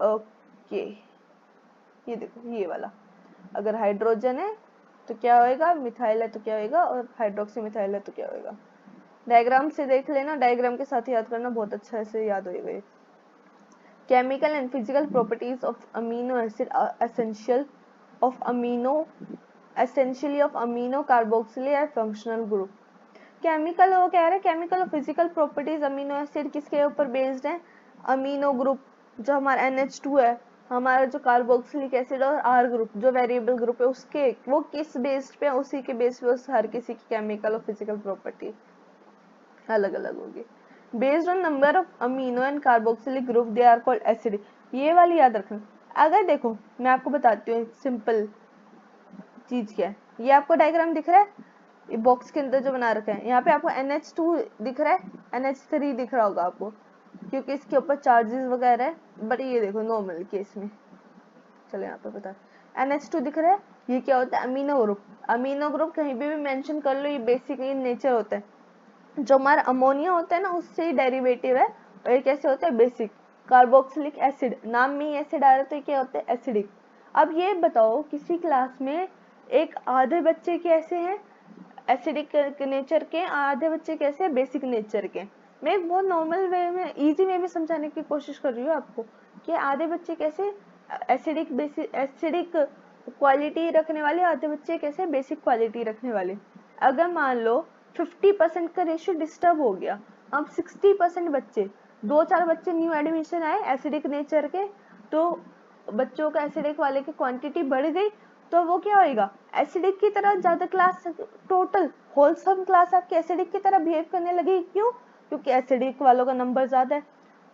ओके ये देखो ये वाला, अगर हाइड्रोजन है तो क्या होएगा? मिथाइल है तो क्या होएगा? और हाइड्रोक्सी मिथाइल है तो क्या होएगा? डायग्राम से देख लेना, डायग्राम के साथ याद करना, बहुत अच्छा से याद होएगा ये। Chemical and physical properties of amino acid are essentially of amino carboxylic and functional group। Chemical वो कह रहे हैं केमिकल और फिजिकल प्रॉपर्टीज अमीनो एसिड किसके ऊपर बेस्ड है? अमीनो ग्रुप जो हमारा NH2 है, हमारा जो कार्बोक्सिलिक एसिड और आर ग्रुप जो वेरिएबल ग्रुप है उसके वो किस बेस्ड पे? उसी के बेस्ड पे उस हर किसी की केमिकल और फिजिकल प्रॉपर्टी अलग अलग होगी। Based on number of amino and carboxylic group they are called acidic. ये वाली याद रखना। अगर देखो मैं आपको बताती हूँ सिंपल चीज क्या है। ये आपको डायग्राम दिख रहा है, ये बॉक्स के अंदर जो बना रखा है, यहाँ पे आपको NH2 दिख रहा है, NH3 दिख रहा होगा आपको क्योंकि इसके ऊपर चार्जेस वगैरह है। बट ये देखो नॉर्मल केस में, चलो यहाँ पे बता, NH2 दिख रहा है, ये क्या होता है? Amino group. अमीनो ग्रुप कहीं भी मेंशन कर लो, ये बेसिक इन नेचर होता है। जो हमारा अमोनिया होता है ना उससे ही डेरिवेटिव है, और ये कैसे होता है? बेसिक। कार्बोक्सिलिक एसिड, नाम में ही एसिड आ रहा है तो ये क्या होता है? एसिडिक। अब ये बताओ किसी क्लास में एक आधे बच्चे कैसे हैं? एसिडिक नेचर के, आधे बच्चे कैसे हैं? बेसिक नेचर के। मैं एक बहुत नॉर्मल वे में, इजी वे में समझाने की कोशिश कर रही हूँ आपको कि आधे बच्चे कैसे एसिडिक, बेसिक एसिडिक क्वालिटी रखने वाले, आधे बच्चे कैसे बेसिक क्वालिटी रखने वाले। अगर मान लो 50% का रेशियो डिस्टर्ब हो गया, अब 60% बच्चे, 2-4 बच्चे न्यू एडमिशन आए एसिडिक नेचर के, तो बच्चों का एसिडिक वाले की क्वांटिटी बढ़ गई, तो वो क्या होएगा, एसिडिक की तरह ज्यादा क्लास, टोटल होलसम क्लास आपकी एसिडिक की तरह बिहेव करने लगेगी। क्यों? क्योंकि एसिडिक वालों का नंबर ज्यादा है।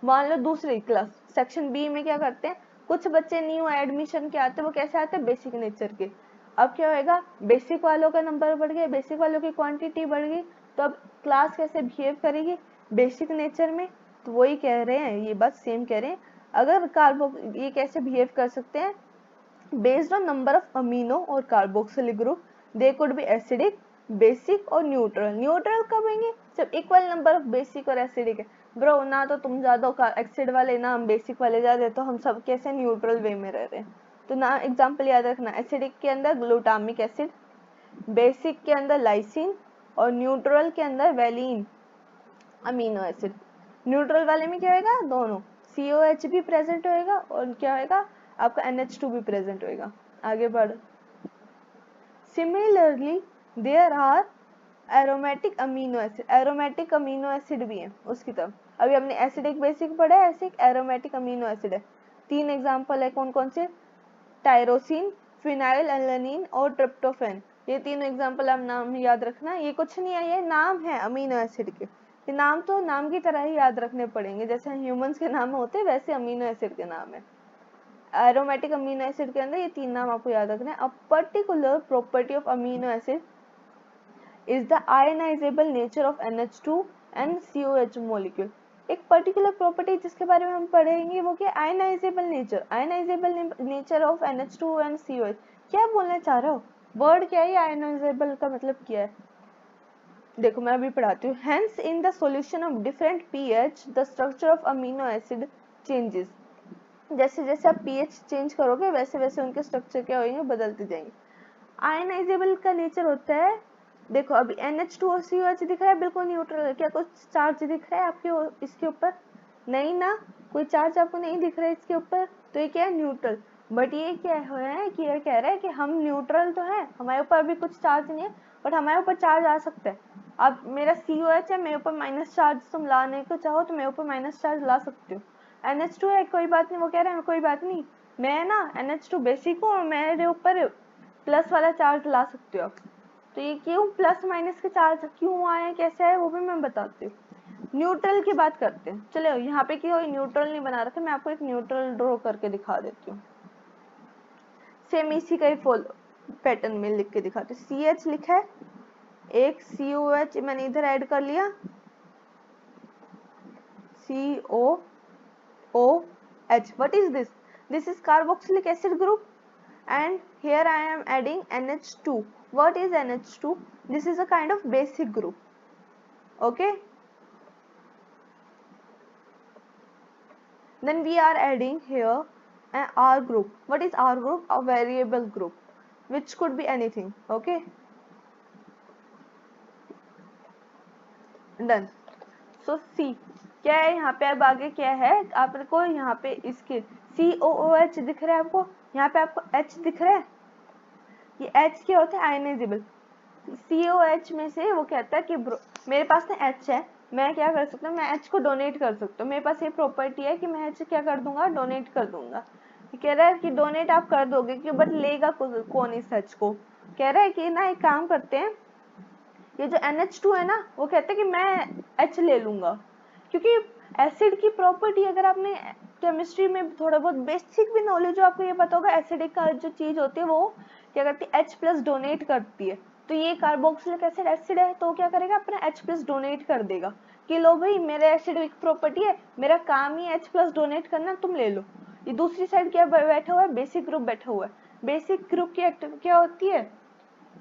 मान लो दूसरी क्लास सेक्शन बी में क्या करते हैं, कुछ बच्चे न्यू एडमिशन के आते हैं, वो कैसे आते हैं, बेसिक नेचर के। अब क्या होएगा, बेसिक वालों का नंबर बढ़ गया, बेसिक वालों की क्वांटिटी बढ़ गई, तो अब क्लास कैसे बिहेव करेगी, बेसिक नेचर में। तो वही कह रहे हैं, ये बात सेम कह रहे हैं। अगर कार्बो ये कैसे बिहेव कर सकते हैं, based on number of amino और carboxylic group, they could be acidic, basic और न्यूट्रल। न्यूट्रल कब होंगे, जब इक्वल नंबर ऑफ बेसिक और एसिडिक है। ब्रो ना तो तुम ज्यादा एसिड वाले ना हम बेसिक वाले ज्यादा, तो हम सब कैसे न्यूट्रल वे में रह रहे हैं। तो ना एग्जाम्पल याद रखना, एसिडिक के अंदर ग्लूटामिक एसिड, बेसिक के अंदर लाइसिन और न्यूट्रल के अंदर वेलिन अमीनो एसिड। न्यूट्रल वाले में क्या होगा, दोनों COH भी प्रेजेंट होएगा और क्या होएगा आपका NH2 भी प्रेजेंट होएगा। आगे बढ़, similarly there are aromatic amino acid, aromatic amino acid भी है उसकी तरफ। अभी हमने एसिडिक बेसिक पढ़ा है, ऐसे एरोमेटिक अमीनो एसिड है। 3 एग्जांपल है, कौन कौन से, टायरोसिन, फिनाइल एलानिन और ट्रिप्टोफैन। ये तीनों एग्जांपल आप नाम याद रखना, ये कुछ नहीं है, ये नाम है अमीनो एसिड के। ये नाम तो नाम की तरह ही याद रखने पड़ेंगे, जैसे ह्यूमंस के नाम होते हैं वैसे अमीनो एसिड के नाम है। एरोमेटिक अमीनो एसिड के अंदर ये 3 नाम आपको याद रखना है। A particular property of amino acid is the ionizable nature of NH2 and COH molecule। एक पर्टिकुलर प्रॉपर्टी जिसके बारे में हम पढ़ेंगे वो क्या, ionisable nature, ionisable nature of NH2 and COH। क्या बोलना चाह रहे हो, वर्ड क्या है, आयनाइजेबल का मतलब क्या है, देखो मैं अभी पढ़ाती हूँ। Hence in the solution of different pH the structure of amino acid changes। जैसे जैसे आप pH चेंज करोगे वैसे वैसे उनके स्ट्रक्चर क्या होंगे, बदलते जाएंगे। आयनाइजेबल का नेचर होता है, देखो अभी NH2 और COH दिख रहा है बिल्कुल न्यूट्रल है, क्या कुछ चार्ज दिख रहा है आपके इसके ऊपर, नहीं ना, कोई चार्ज आपको नहीं दिख रहा है इसके ऊपर, तो ये क्या है, न्यूट्रल। बट ये क्या है कि ये कह रहा है कि हम न्यूट्रल तो है, हमारे ऊपर अभी कुछ चार्ज नहीं है, बट हमारे ऊपर चार्ज आ सकता है। अब मेरा COH है, मेरे ऊपर माइनस चार्ज तुम लाने को चाहो तो मेरे ऊपर माइनस चार्ज ला सकते हो। NH2 है, कोई बात नहीं, वो कह रहा है कोई बात नहीं, मैं ना NH2 बेसिक हूँ और मेरे ऊपर प्लस वाला चार्ज ला सकते हो आप। तो ये क्यों प्लस माइनस के चार्ज क्यों आए, कैसे आए, वो भी मैं बताती हूँ। न्यूट्रल की बात करते हैं, चलो यहाँ पे क्यों न्यूट्रल नहीं बना रखा, मैं आपको एक न्यूट्रल ड्रॉ करके दिखा देती हूँ। सेम इसी का ही फॉलो पैटर्न में लिख के दिखाते हैं। CH लिखा है, एक COH मैंने इधर ऐड कर लिया, COOH। what is this, this is carboxylic acid group and here I am adding NH2। what is NH2, this is a kind of basic group, okay। then we are adding here an R group। what is R group, a variable group which could be anything, okay done। so C क्या है यहाँ पे, अब आगे क्या है आपको, यहाँ पे इसके COOH दिख रहा है आपको, यहाँ पे आपको H दिख रहा है, ये H क्या होता है, आयनाइजेबल। COH में से वो कहता है कि मेरे पास ना H है, मैं क्या कर सकता हूँ, मैं H को डोनेट कर सकता हूँ, मेरे पास ये प्रॉपर्टी है कि मैं H क्या कर दूंगा, डोनेट कर दूंगा। कह रहा है कि डोनेट आप कर दोगे कि बट लेगा कौन इस H को, कह रहा है कि ना एक काम करते हैं, ये जो NH2 है ना वो कहते हैं कि मैं H ले लूंगा, क्योंकि एसिड की प्रॉपर्टी अगर आपने केमिस्ट्री में थोड़ा बहुत बेसिक भी नॉलेज हो, आपको ये पता होगा एसिडिक का जो चीज होती है वो क्या करती है, H प्लस डोनेट करती है। तो ये कार्बोक्सिलिक एसिड एसिड है तो क्या करेगा, अपना H प्लस डोनेट कर देगा कि लो भाई मेरे एसिडिक प्रॉपर्टी है, मेरा काम ही H प्लस डोनेट करना, तुम ले लो। ये दूसरी साइड क्या बैठा हुआ है, बेसिक ग्रुप बैठा हुआ है। बेसिक ग्रुप की एक्टिविटी क्या होती है,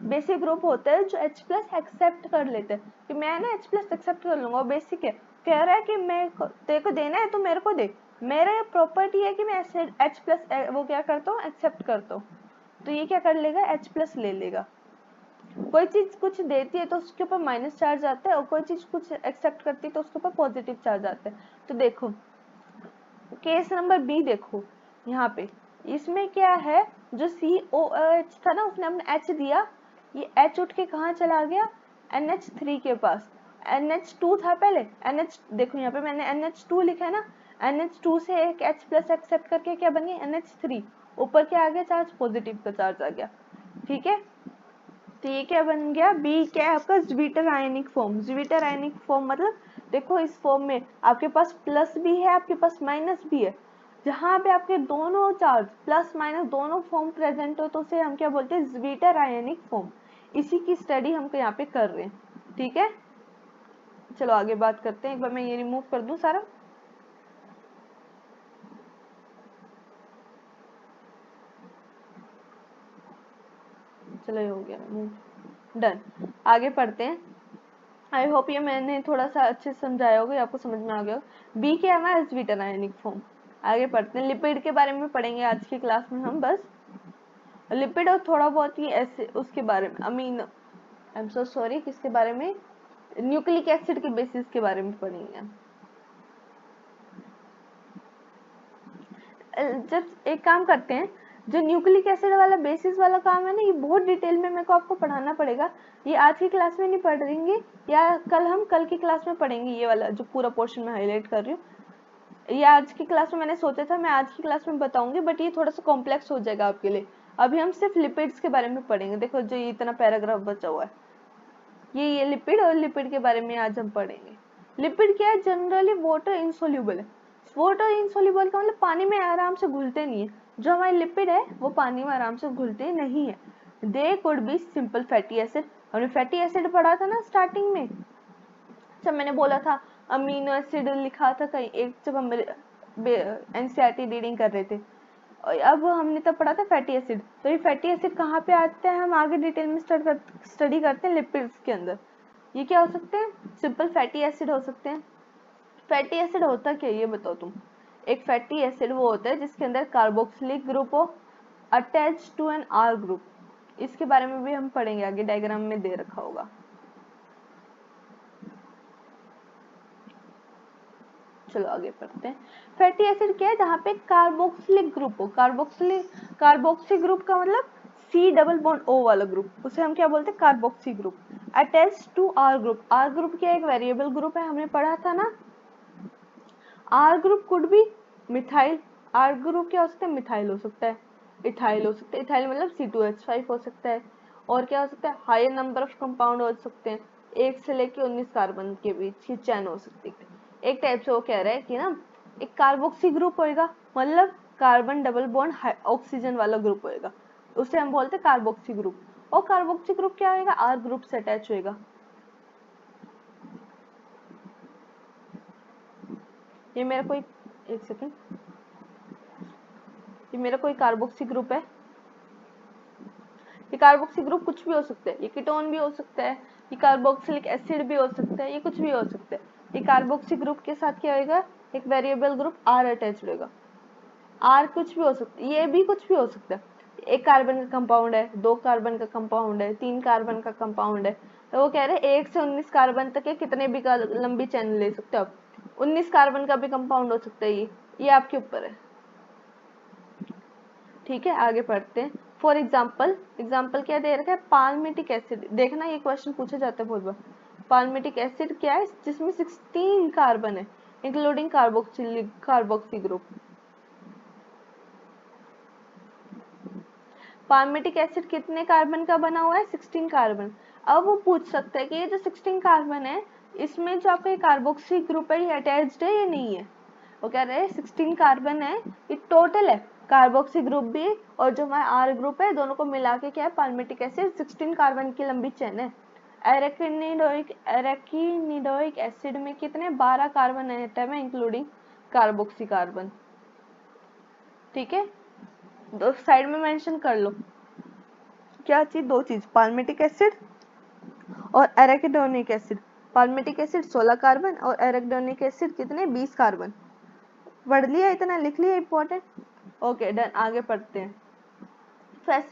बेसिक ग्रुप होता है जो H प्लस एक्सेप्ट कर लेते हैं कि मैं ना H प्लस एक्सेप्ट कर लूंगा, बेसिक है, कह रहा है कि मैं तेरे को देना है तो मेरे को दे, मेरा प्रॉपर्टी है कि मैं H प्लस वो क्या करता हूँ, एक्सेप्ट करता हूँ। तो ये क्या कर लेगा, H प्लस ले लेगा। कोई चीज कुछ देती है तो उसके ऊपर माइनस चार्ज आता है और कोई चीज कुछ एक्सेप्ट करती है तो उसके ऊपर पॉजिटिव चार्ज आता है। तो देखो केस नंबर B देखो यहाँ पे इसमें क्या है, जो COOH था ना उसने अपना H दिया, ये H उठ के कहाँ चला गया, NH3 के पास। NH2 था पहले, NH देखो यहाँ पे मैंने NH2 लिखा है ना, NH2 से एक H प्लस एक्सेप्ट करके क्या बन गया NH3, ऊपर क्या आ गया चार्ज, पॉजिटिव का चार्ज आ गया। ठीक है, तो ये क्या बन गया, बी क्या है आपका, zwitter ionic form. Zwitter ionic form मतलब देखो इस फॉर्म में आपके पास प्लस भी है, आपके पास माइनस भी है, जहाँ पे आपके दोनों चार्ज प्लस माइनस दोनों फॉर्म प्रेजेंट हो तो उसे हम क्या बोलते हैं, ज्विटर आयनिक फॉर्म। इसी की स्टडी हम यहाँ पे कर रहे हैं। ठीक है, चलो आगे बात करते हैं। एक बार मैं ये रिमूव कर दूं सारा। चलो ये हो गया रिमूव, डन। आगे पढ़ते हैं। आई होप ये मैंने थोड़ा सा अच्छे से समझाया होगा, आपको समझ में आ गया होगा। बी क्या है हमारा, ज्विटर आयनिक फॉर्म। आगे पढ़ते हैं, लिपिड के बारे में पढ़ेंगे आज की क्लास में हम, बस लिपिड और थोड़ा बहुत ही ऐसे उसके बारे में, amino, I am so sorry, किसके बारे में, न्यूक्लिक एसिड के बेसिस के बारे में पढ़ेंगे। जब एक काम करते हैं, जो न्यूक्लिक एसिड वाला बेसिस वाला काम है ना, ये बहुत डिटेल में मेरे को आपको पढ़ाना पड़ेगा। ये आज की क्लास में नहीं पढ़ेंगे, या कल की क्लास में पढ़ेंगे, ये वाला जो पूरा पोर्शन में हाईलाइट कर रही हूँ। ये आज की क्लास में मैंने सोचा था मैं आज की क्लास में बताऊंगी, बट ये थोड़ा सा कॉम्प्लेक्स हो जाएगा आपके लिए। अभी हम सिर्फ लिपिड्स के बारे में पढ़ेंगे। देखो जो ये इतना पैराग्राफ बचा हुआ है, ये लिपिड और लिपिड के बारे में आज हम पढ़ेंगे। लिपिड क्या है, जनरली वाटर इनसोल्यूबल है। वाटर इनसोल्यूबल का मतलब पानी में आराम से घुलते नहीं है। जो हमारे लिपिड है वो पानी में आराम से घुलते नहीं है। दे could B simple fatty acid. हमने फैटी एसिड पढ़ा था ना स्टार्टिंग में, जब मैंने बोला था अमीनो एसिड लिखा था कहीं एक, जब हम NCERT रीडिंग कर रहे थे। और अब हमने तब पढ़ा था फैटी एसिड। तो ये फैटी एसिड कहाँ पे आते हैं, हम आगे डिटेल में स्टडी करते हैं लिपिड्स के अंदर। ये क्या हो सकते हैं, सिंपल फैटी एसिड हो सकते हैं। फैटी एसिड होता क्या ये बताओ तुम। एक फैटी एसिड वो होता है जिसके अंदर कार्बोक्सिलिक ग्रुप हो attach to an R group. इसके बारे में भी हम पढ़ेंगे आगे, डायग्राम में दे रखा होगा। चलो आगे पढ़ते हैं। फैटी एसिड क्या है, जहाँ पे कार्बोक्सिलिक ग्रुप हो। कार्बोक्सी ग्रुप का मतलब C डबल बॉन्ड O वाला ग्रुप, उसे हम क्या बोलते हैं, carboxy group. Attach to R group. R group क्या एक वेरिएबल ग्रुप है, हमने पढ़ा था ना। R group could be methyl. R group क्या हो सकता है, मिथाइल हो सकता है, इथाइल हो सकता है। इथाइल मतलब C2H5 हो सकता है। और क्या हो सकता है, हायर नंबर ऑफ कंपाउंड हो सकते हैं, 1 से लेके 19 कार्बन के बीच की चैन हो सकती है। एक टाइप से वो कह रहा है कि ना एक कार्बोक्सी ग्रुप होएगा, मतलब कार्बन डबल बॉन्ड ऑक्सीजन वाला ग्रुप होएगा, उसे हम बोलते हैं कार्बोक्सी ग्रुप। और कार्बोक्सी ग्रुप क्या होएगा, R ग्रुप से अटैच होएगा। ये मेरा कोई, एक सेकेंड, ये मेरा कोई कार्बोक्सी ग्रुप है। ये कार्बोक्सी ग्रुप कुछ भी हो सकता है, ये कीटोन भी हो सकता है, ये कार्बोक्सिलिक एसिड भी हो सकता है, ये कुछ भी हो सकता है। ये कार्बोक्सी ग्रुप के साथ क्या होगा, एक वेरिएबल ग्रुप R अटैच होगा। R कुछ भी हो सकता है, ये भी कुछ भी हो सकता है। एक कार्बन का कंपाउंड है, 2 कार्बन का कंपाउंड है, 3 कार्बन का कंपाउंड है। तो वो कह रहे हैं 1 से 19 कार्बन तक के कितने भी लंबी चैन ले सकते हो आप। 19 कार्बन का भी कंपाउंड हो सकता है, ये आपके ऊपर है। ठीक है, आगे पढ़ते हैं। फॉर एग्जाम्पल क्या दे रखा है, पाल्मिटिक एसिड। देखना ये क्वेश्चन पूछा जाता है बहुत बार। पाल्मिटिक एसिड क्या है, जिसमें 16 कार्बन है, including carboxy group. Palmitic acid कितने कार्बन का बना हुआ है, 16 कार्बन। अब वो पूछ सकता है कि ये जो 16 कार्बन है, इसमें जो आपका कार्बोक्सी ग्रुप है ये अटैच्ड है या नहीं है। वो कह रहे हैं 16 कार्बन है, ये टोटल है, कार्बोक्सी ग्रुप भी और जो हमारा R ग्रुप है, दोनों को मिला के क्या है, पाल्मिटिक एसिड 16 कार्बन की लंबी चेन है। एराकिनिडोइक एसिड में कितने, 12 कार्बन एटम है, इंक्लूडिंग कार्बोक्सी कार्बन। ठीक है, दो साइड में मेंशन कर लो क्या चीज, दो चीज, पाल्मिटिक एसिड और arachidonic acid. Palmitic acid 16 carbon और एराकिडोनिक एसिड कितने, 20 कार्बन। पढ़ लिया, इतना लिख लिया, इंपॉर्टेंट। ओके डन, आगे पढ़ते हैं।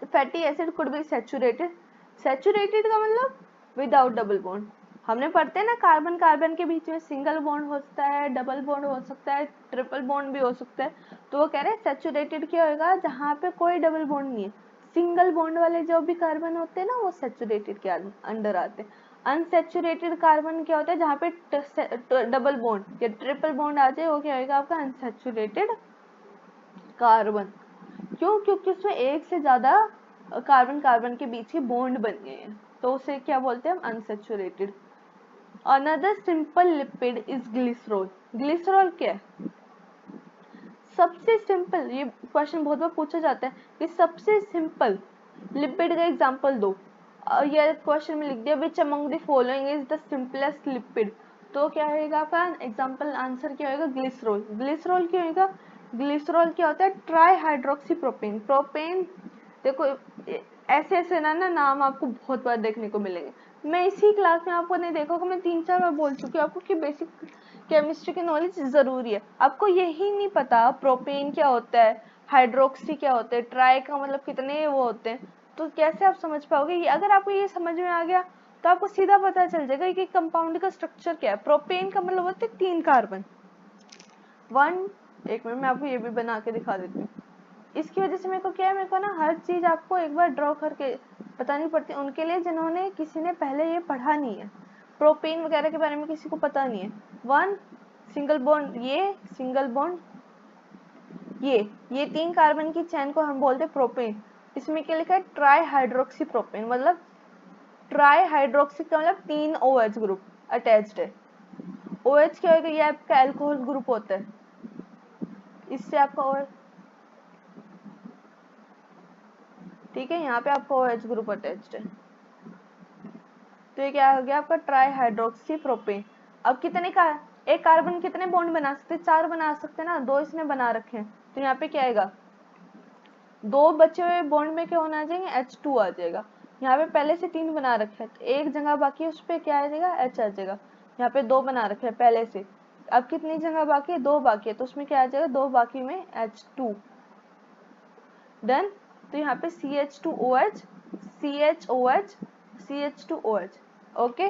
Fatty acid could be saturated. Saturated का मतलब विदाउट डबल बॉन्ड। हमने पढ़ते हैं ना कार्बन कार्बन के बीच में सिंगल बॉन्ड हो सकता है, डबल बॉन्ड हो सकता है, ट्रिपल बॉन्ड भी हो सकता है। तो वो कह रहे हैं सैचुरेटेड क्या होगा, जहाँ पे कोई डबल बॉन्ड नहीं है। सिंगल बॉन्ड वाले जो भी कार्बन होते हैं ना वो सैचुरेटेड के अंडर आते हैं। अनसैचुरेटेड कार्बन क्या होता है, जहाँ पे डबल बॉन्ड या ट्रिपल बॉन्ड आ जाए वो क्या होगा आपका अनसैचुरेटेड कार्बन। क्यों? क्योंकि उसमें एक से ज्यादा कार्बन कार्बन के बीच के बॉन्ड बन गए हैं, तो उसे क्या बोलते हैं हम unsaturated. Another simple lipid is glycerol. Glycerol क्या है? सबसे सिंपल, ये क्वेश्चन बहुत बार पूछा जाता है कि सबसे सिंपल लिपिड का एग्जांपल दो। ये क्वेश्चन में लिख दिया which among the following is the simplest lipid, तो क्या होगा आपका एग्जांपल आंसर क्या होगा ग्लिसरॉल। ग्लिसरॉल क्या होगा? ग्लिसरॉल क्या होता है? Try hydroxy propane. प्रोपेन देखो ऐसे ऐसे ना नाम आपको बहुत बार देखने को मिलेंगे। मैं इसी क्लास में आपको नहीं देखा होगा, मैं 3-4 बार बोल चुकी हूँ आपको कि बेसिक केमिस्ट्री की नॉलेज जरूरी है। आपको यही नहीं पता प्रोपेन क्या होता है, हाइड्रोक्सी क्या होता है, ट्राई का मतलब कितने वो होते हैं, तो कैसे आप समझ पाओगे? अगर आपको ये समझ में आ गया तो आपको सीधा पता चल जाएगा कि कंपाउंड का स्ट्रक्चर क्या है। प्रोपेन का मतलब होता है 3 कार्बन। एक मिनट मैं आपको ये भी बना के दिखा देती हूँ। इसकी वजह से मेरे को क्या है, मेरे को ना हर चीज आपको एक बार ड्रॉ करके बतानी पड़ती है उनके लिए जिन्होंने किसी ने पहले ये पढ़ा नहीं है, प्रोपेन वगैरह के बारे में किसी को पता नहीं है। 1 सिंगल बॉन्ड, ये सिंगल बॉन्ड, ये 3 कार्बन की चेन को हम बोलते हैं प्रोपेन। इसमें क्या लिखा है? ट्राई हाइड्रोक्सी प्रोपेन, मतलब ट्राई हाइड्रोक्सी का मतलब 3 OH ग्रुप अटैच्ड है। OH क्या होगा? ये आपका अल्कोहल ग्रुप होता है, इससे आपका OH, ठीक है, यहाँ पे आपका OH ग्रुप अटैच्ड है, तो ये क्या हो गया आपका ट्राई हाइड्रोक्सी प्रोपेन। अब कितने का एक कार्बन कितने बॉन्ड बना सकते? 4 बना सकते ना, 2 इसने बना रखे हैं, तो यहाँ पे क्या आएगा? 2 बचे हुए बॉन्ड में क्या होना चाहिए? H2 आ जाएगा। यहाँ पे पहले से 3 बना रखे हैं, तो एक जगह बाकी है उस पर क्या आ जाएगा? H आ जाएगा। यहाँ पे 2 बना रखे हैं पहले से, अब कितनी जगह बाकी है? 2 बाकी है, तो उसमें क्या आ जाएगा? 2 बाकी में H2 डन। तो यहाँ पे CH2OH, CHOH, CH2OH, ओके।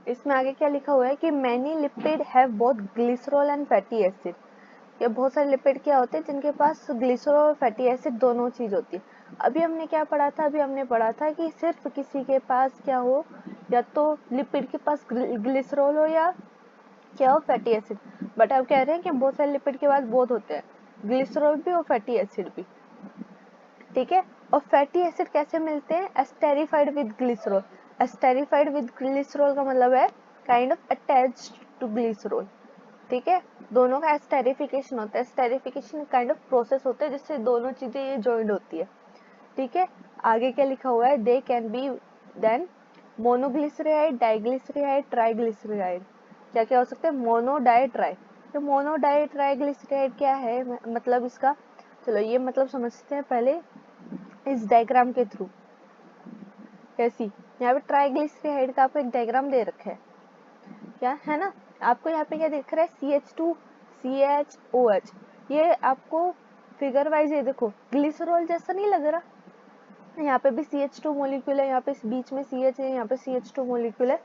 इसमें आगे क्या लिखा हुआ है कि many lipid have both glycerol and fatty acid. ये बहुत सारे लिपिड क्या होते हैं जिनके पास ग्लिसरॉल और फैटी एसिड दोनों चीज होती है। अभी हमने क्या पढ़ा था? अभी हमने पढ़ा था कि सिर्फ किसी के पास क्या हो, या तो लिपिड के पास ग्लिसरॉल हो या क्या हो, फैटी एसिड। बट अब कह रहे हैं कि बहुत सारे लिपिड के पास बोथ होते हैं, ग्लिसरॉल भी और फैटी एसिड भी, ठीक है। और फैटी एसिड कैसे मिलते हैं? Esterified with glycerol. Esterified with glycerol का मतलब है kind of attached to glycerol, ठीक है। दोनों का एस्टेरिफिकेशन होता है। एस्टेरिफिकेशन काइंड ऑफ प्रोसेस होता है जिससे दोनों चीजें ये जॉइंड होती है, ठीक है। आगे क्या लिखा हुआ है? They can be then monoglyceride, diglyceride, triglyceride. क्या क्या हो सकते हैं? Mono, di, tri. तो मोनो, डाई, ट्राइग्लिसराइड क्या है मतलब इसका? चलो ये मतलब समझते हैं पहले इस डायग्राम के थ्रू। कैसी? यहाँ पे ट्राइग्लिसराइड का आपको एक डायग्राम दे रखा है, क्या है ना? आपको यहाँ पे क्या दिख रहा है? CH2 CHOH। ये आपको फिगर वाइज ये देखो ग्लिसरॉल जैसा नहीं लग रहा? यहाँ पे भी CH2 मॉलिक्यूल है, यहाँ पे बीच में CH है, यहाँ पे CH2 मॉलिक्यूल है,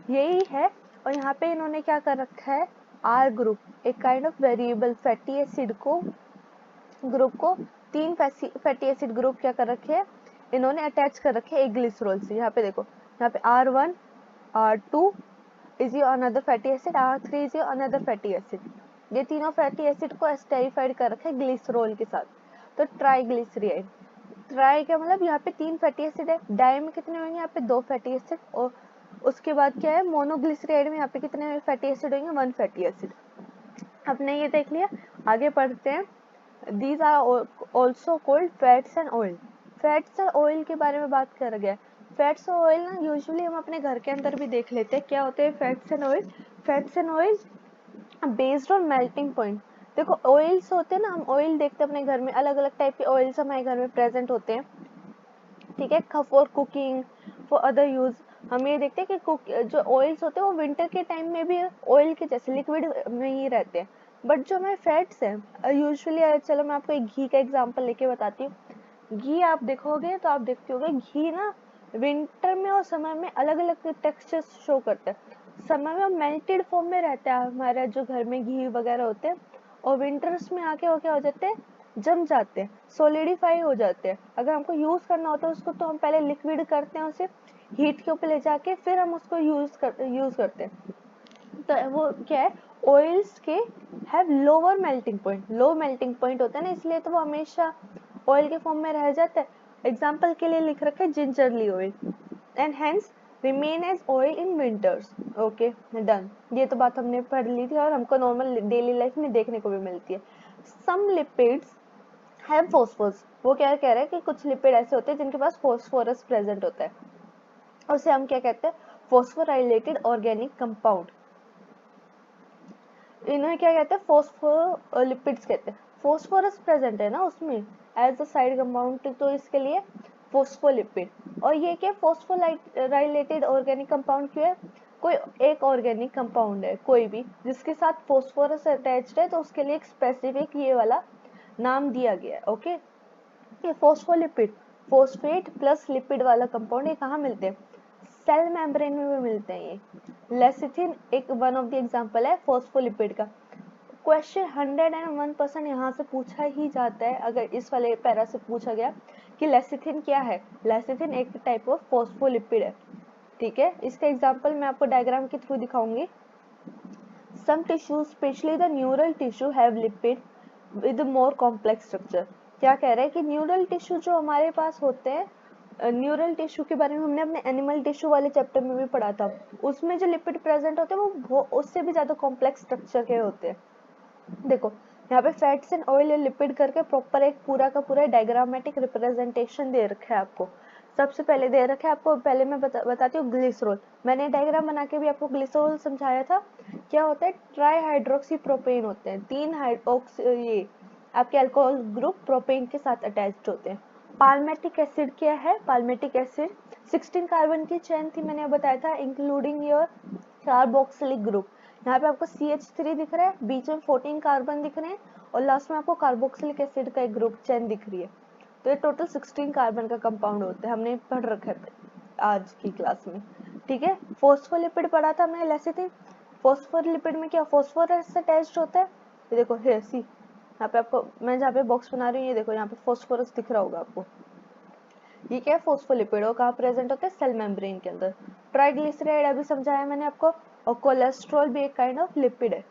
यही है। और यहाँ पे इन्होंने क्या कर रखा है? R ग्रुप, एक kind of variable fatty acid को ग्रुप को 3 फैटी एसिड ग्रुप क्या कर रखे हैं इन्होंने? अटैच कर रखे हैं एक ग्लिसरॉल से। यहाँ पे देखो, यहाँ पे R1 R2 is your another fatty acid, R3 is your another fatty acid। ये तीनों फैटी एसिड को एस्टेरिफाइड कर रखे हैं ग्लिसरॉल के साथ, तो ट्राइग्लिसराइड। ट्राई का मतलब यहाँ पे 3 फैटी एसिड है, डाई में कितने होंगे? यहाँ पे 2 फैटी एसिड, और उसके बाद क्या है? मोनोग्लिसराइड में यहाँ पे कितने फैटी एसिड होंगे? 1 फैटी एसिड। आपने ये देख लिया, आगे पढ़ते हैं। These are also called fats and oil। Fats और ऑयल के बारे में बात कर गया। फैट्स और ऑयल ना यूजुअली हम अपने घर के अंदर भी देख लेते हैं, क्या होते हैं fats and oil? Fats and oil based on melting point. देखो ऑयल्स होते हैं ना, हम ऑयल देखते हैं अपने घर में, अलग अलग टाइप के ऑयल्स हमारे घर में प्रेजेंट होते हैं, ठीक है। For cooking, for other use. हम ये देखते हैं कि जो ऑयल्स होते हैं वो विंटर के टाइम में भी ऑयल के जैसे लिक्विड में ही रहते हैं। बट जो हमारे फैट्स हैं यूजुअली, चलो मैं आपको एक घी का एग्जांपल लेके बताती हूँ। घी आप देखोगे तो आप देखते होगे घी ना विंटर में और समर में अलग अलग टेक्सचर शो करता है। समर में मेल्टेड फॉर्म में रहता है हमारा जो घर में घी वगैरह होते हैं, और विंटर्स में आके वो क्या हो जाते हैं, जम जाते हैं, सोलिडिफाई हो जाते हैं। अगर हमको यूज करना होता है उसको तो हम पहले लिक्विड करते हैं, उसे हीट के ऊपर ले जाके फिर हम उसको यूज करते हैं। तो वो क्या है, ऑयल्स के have lower melting point, low melting point होता है ना, इसलिए तो वो हमेशा ऑयल के फॉर्म में रह जाता है। एग्जाम्पल के लिए लिख रखा है gingelly oil, and hence remain as oil in winters. Okay done, ये तो बात हमने पढ़ ली थी और हमको नॉर्मल डेली लाइफ में देखने को भी मिलती है। सम लिपिड्स हैव फॉस्फोरस, वो क्या कह रहे हैं कि कुछ लिपिड ऐसे होते हैं जिनके पास फॉस्फोरस प्रेजेंट होता है, उसे हम क्या कहते हैं, फॉस्फोराइलेटेड ऑर्गेनिक कंपाउंड। इन्हें क्या कहते हैं, फोस्फोलिपिड्स कहते हैं। फोस्फोरस प्रेजेंट है ना उसमें एज अ साइड कंपाउंड, तो इसके लिए फोस्फोलिपिड। और ये क्या फोस्फोराइलेटेड ऑर्गेनिक कंपाउंड क्यों है, कोई एक ऑर्गेनिक कंपाउंड है कोई भी जिसके साथ फोस्फोरस अटैच्ड है, तो उसके लिए एक स्पेसिफिक ये वाला नाम दिया गया है। ओके, ये फोस्फोलिपिड, फोस्फेट प्लस लिपिड वाला कंपाउंड, ये कहाँ मिलते हैं, सेल मेम्ब्रेन में भी मिलते हैं। ये लेसिथिन एक वन ऑफ द एग्जांपल है फोस्फोलिपिड का। क्वेश्चन 101% यहाँ से पूछा ही जाता है अगर इस वाले पैरा से पूछा गया कि लेसिथिन क्या है। लेसिथिन एक टाइप ऑफ फोस्फोलिपिड है, ठीक है। इसका एग्जांपल मैं आपको डायग्राम के थ्रू दिखाऊंगी। Some tissue specially the neural tissue have lipid with more complex structure. क्या कह रहे हैं कि न्यूरल टिश्यू जो हमारे पास होते हैं, न्यूरल टिश्यू के बारे में हमने अपने एनिमल टिश्यू वाले चैप्टर में भी पढ़ा था, उसमें जो लिपिड प्रेजेंट होते हैं वो उससे भी ज्यादा कॉम्प्लेक्स स्ट्रक्चर के होते हैं। देखो यहाँ पे फैट्स एंड ऑयल या लिपिड करके प्रॉपर एक पूरा का पूरा डायग्रामेटिक रिप्रेजेंटेशन दे रखा है आपको। सबसे पहले दे रखा है आपको, पहले मैं बताती हूँ ग्लिसरॉल। मैंने डायग्राम बना के भी आपको ग्लिसरॉल समझाया था। क्या होता है, ट्राई हाइड्रोक्सी प्रोपेन होते हैं, तीन ये आपके अल्कोहल ग्रुप प्रोपेन के साथ अटैच्ड होते हैं। पाल्मेटिक एसिड क्या है, पाल्मेटिक एसिड 16 कार्बन की चेन थी, मैंने बताया था, इंक्लूडिंग योर कार्बोक्सिलिक ग्रुप। यहाँ पे आपको CH3 दिख रहा है, बीच में 14 कार्बन दिख रहे हैं, और लास्ट में आपको कार्बोक्सिलिक एसिड का एक ग्रुप चेन दिख रही है। तो ये टोटल 16 कार्बन का कंपाउंड होता है, हमने पढ़ रखा है आज की क्लास में, ठीक है। फोस्फोलिपिड पढ़ा था हमने लेसिथिन। फोस्फोलिपिड में क्या फोस्फोरस अटैच्ड होता है, ये देखो है सी, यहाँ पे आपको मैं जहाँ पे बॉक्स बना रही हूँ ये देखो यहाँ पे फोस्फोरस दिख रहा होगा आपको। ये क्या है, फोस्फोलिपिड, और कहाँ प्रेजेंट होते हैं, सेल मेम्ब्रेन के अंदर। ट्राइग्लिसराइड अभी समझाया मैंने आपको, और कोलेस्ट्रॉल भी एक काइंड ऑफ लिपिड है।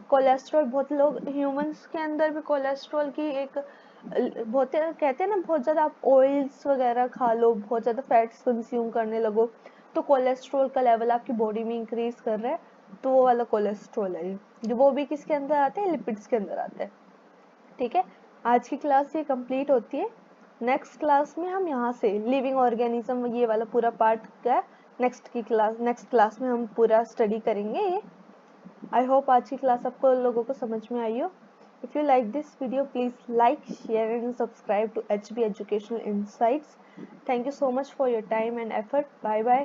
कोलेस्ट्रॉल बहुत लोग, ह्यूमंस के अंदर भी कोलेस्ट्रॉल की एक बहुत कहते हैं ना, बहुत ज्यादा आप ऑयल्स वगैरह खा लो, बहुत ज्यादा फैट्स कंज्यूम करने लगो, तो कोलेस्ट्रॉल का लेवल आपकी बॉडी में इंक्रीज कर रहा है, तो वो वाला कोलेस्ट्रॉल है जो, वो भी किसके अंदर आते हैं, लिपिड्स के अंदर आता है, ठीक है। आज की क्लास ये कंप्लीट होती है। नेक्स्ट क्लास में हम यहाँ से लिविंग ऑर्गेनिज्म ये वाला पूरा पार्ट का नेक्स्ट क्लास में हम पूरा स्टडी करेंगे ये। आई होप आज की क्लास आपको लोगों को समझ में आई हो। If you like this video please like, share and subscribe to HB Educational Insights. Thank you so much for your time and effort. Bye bye.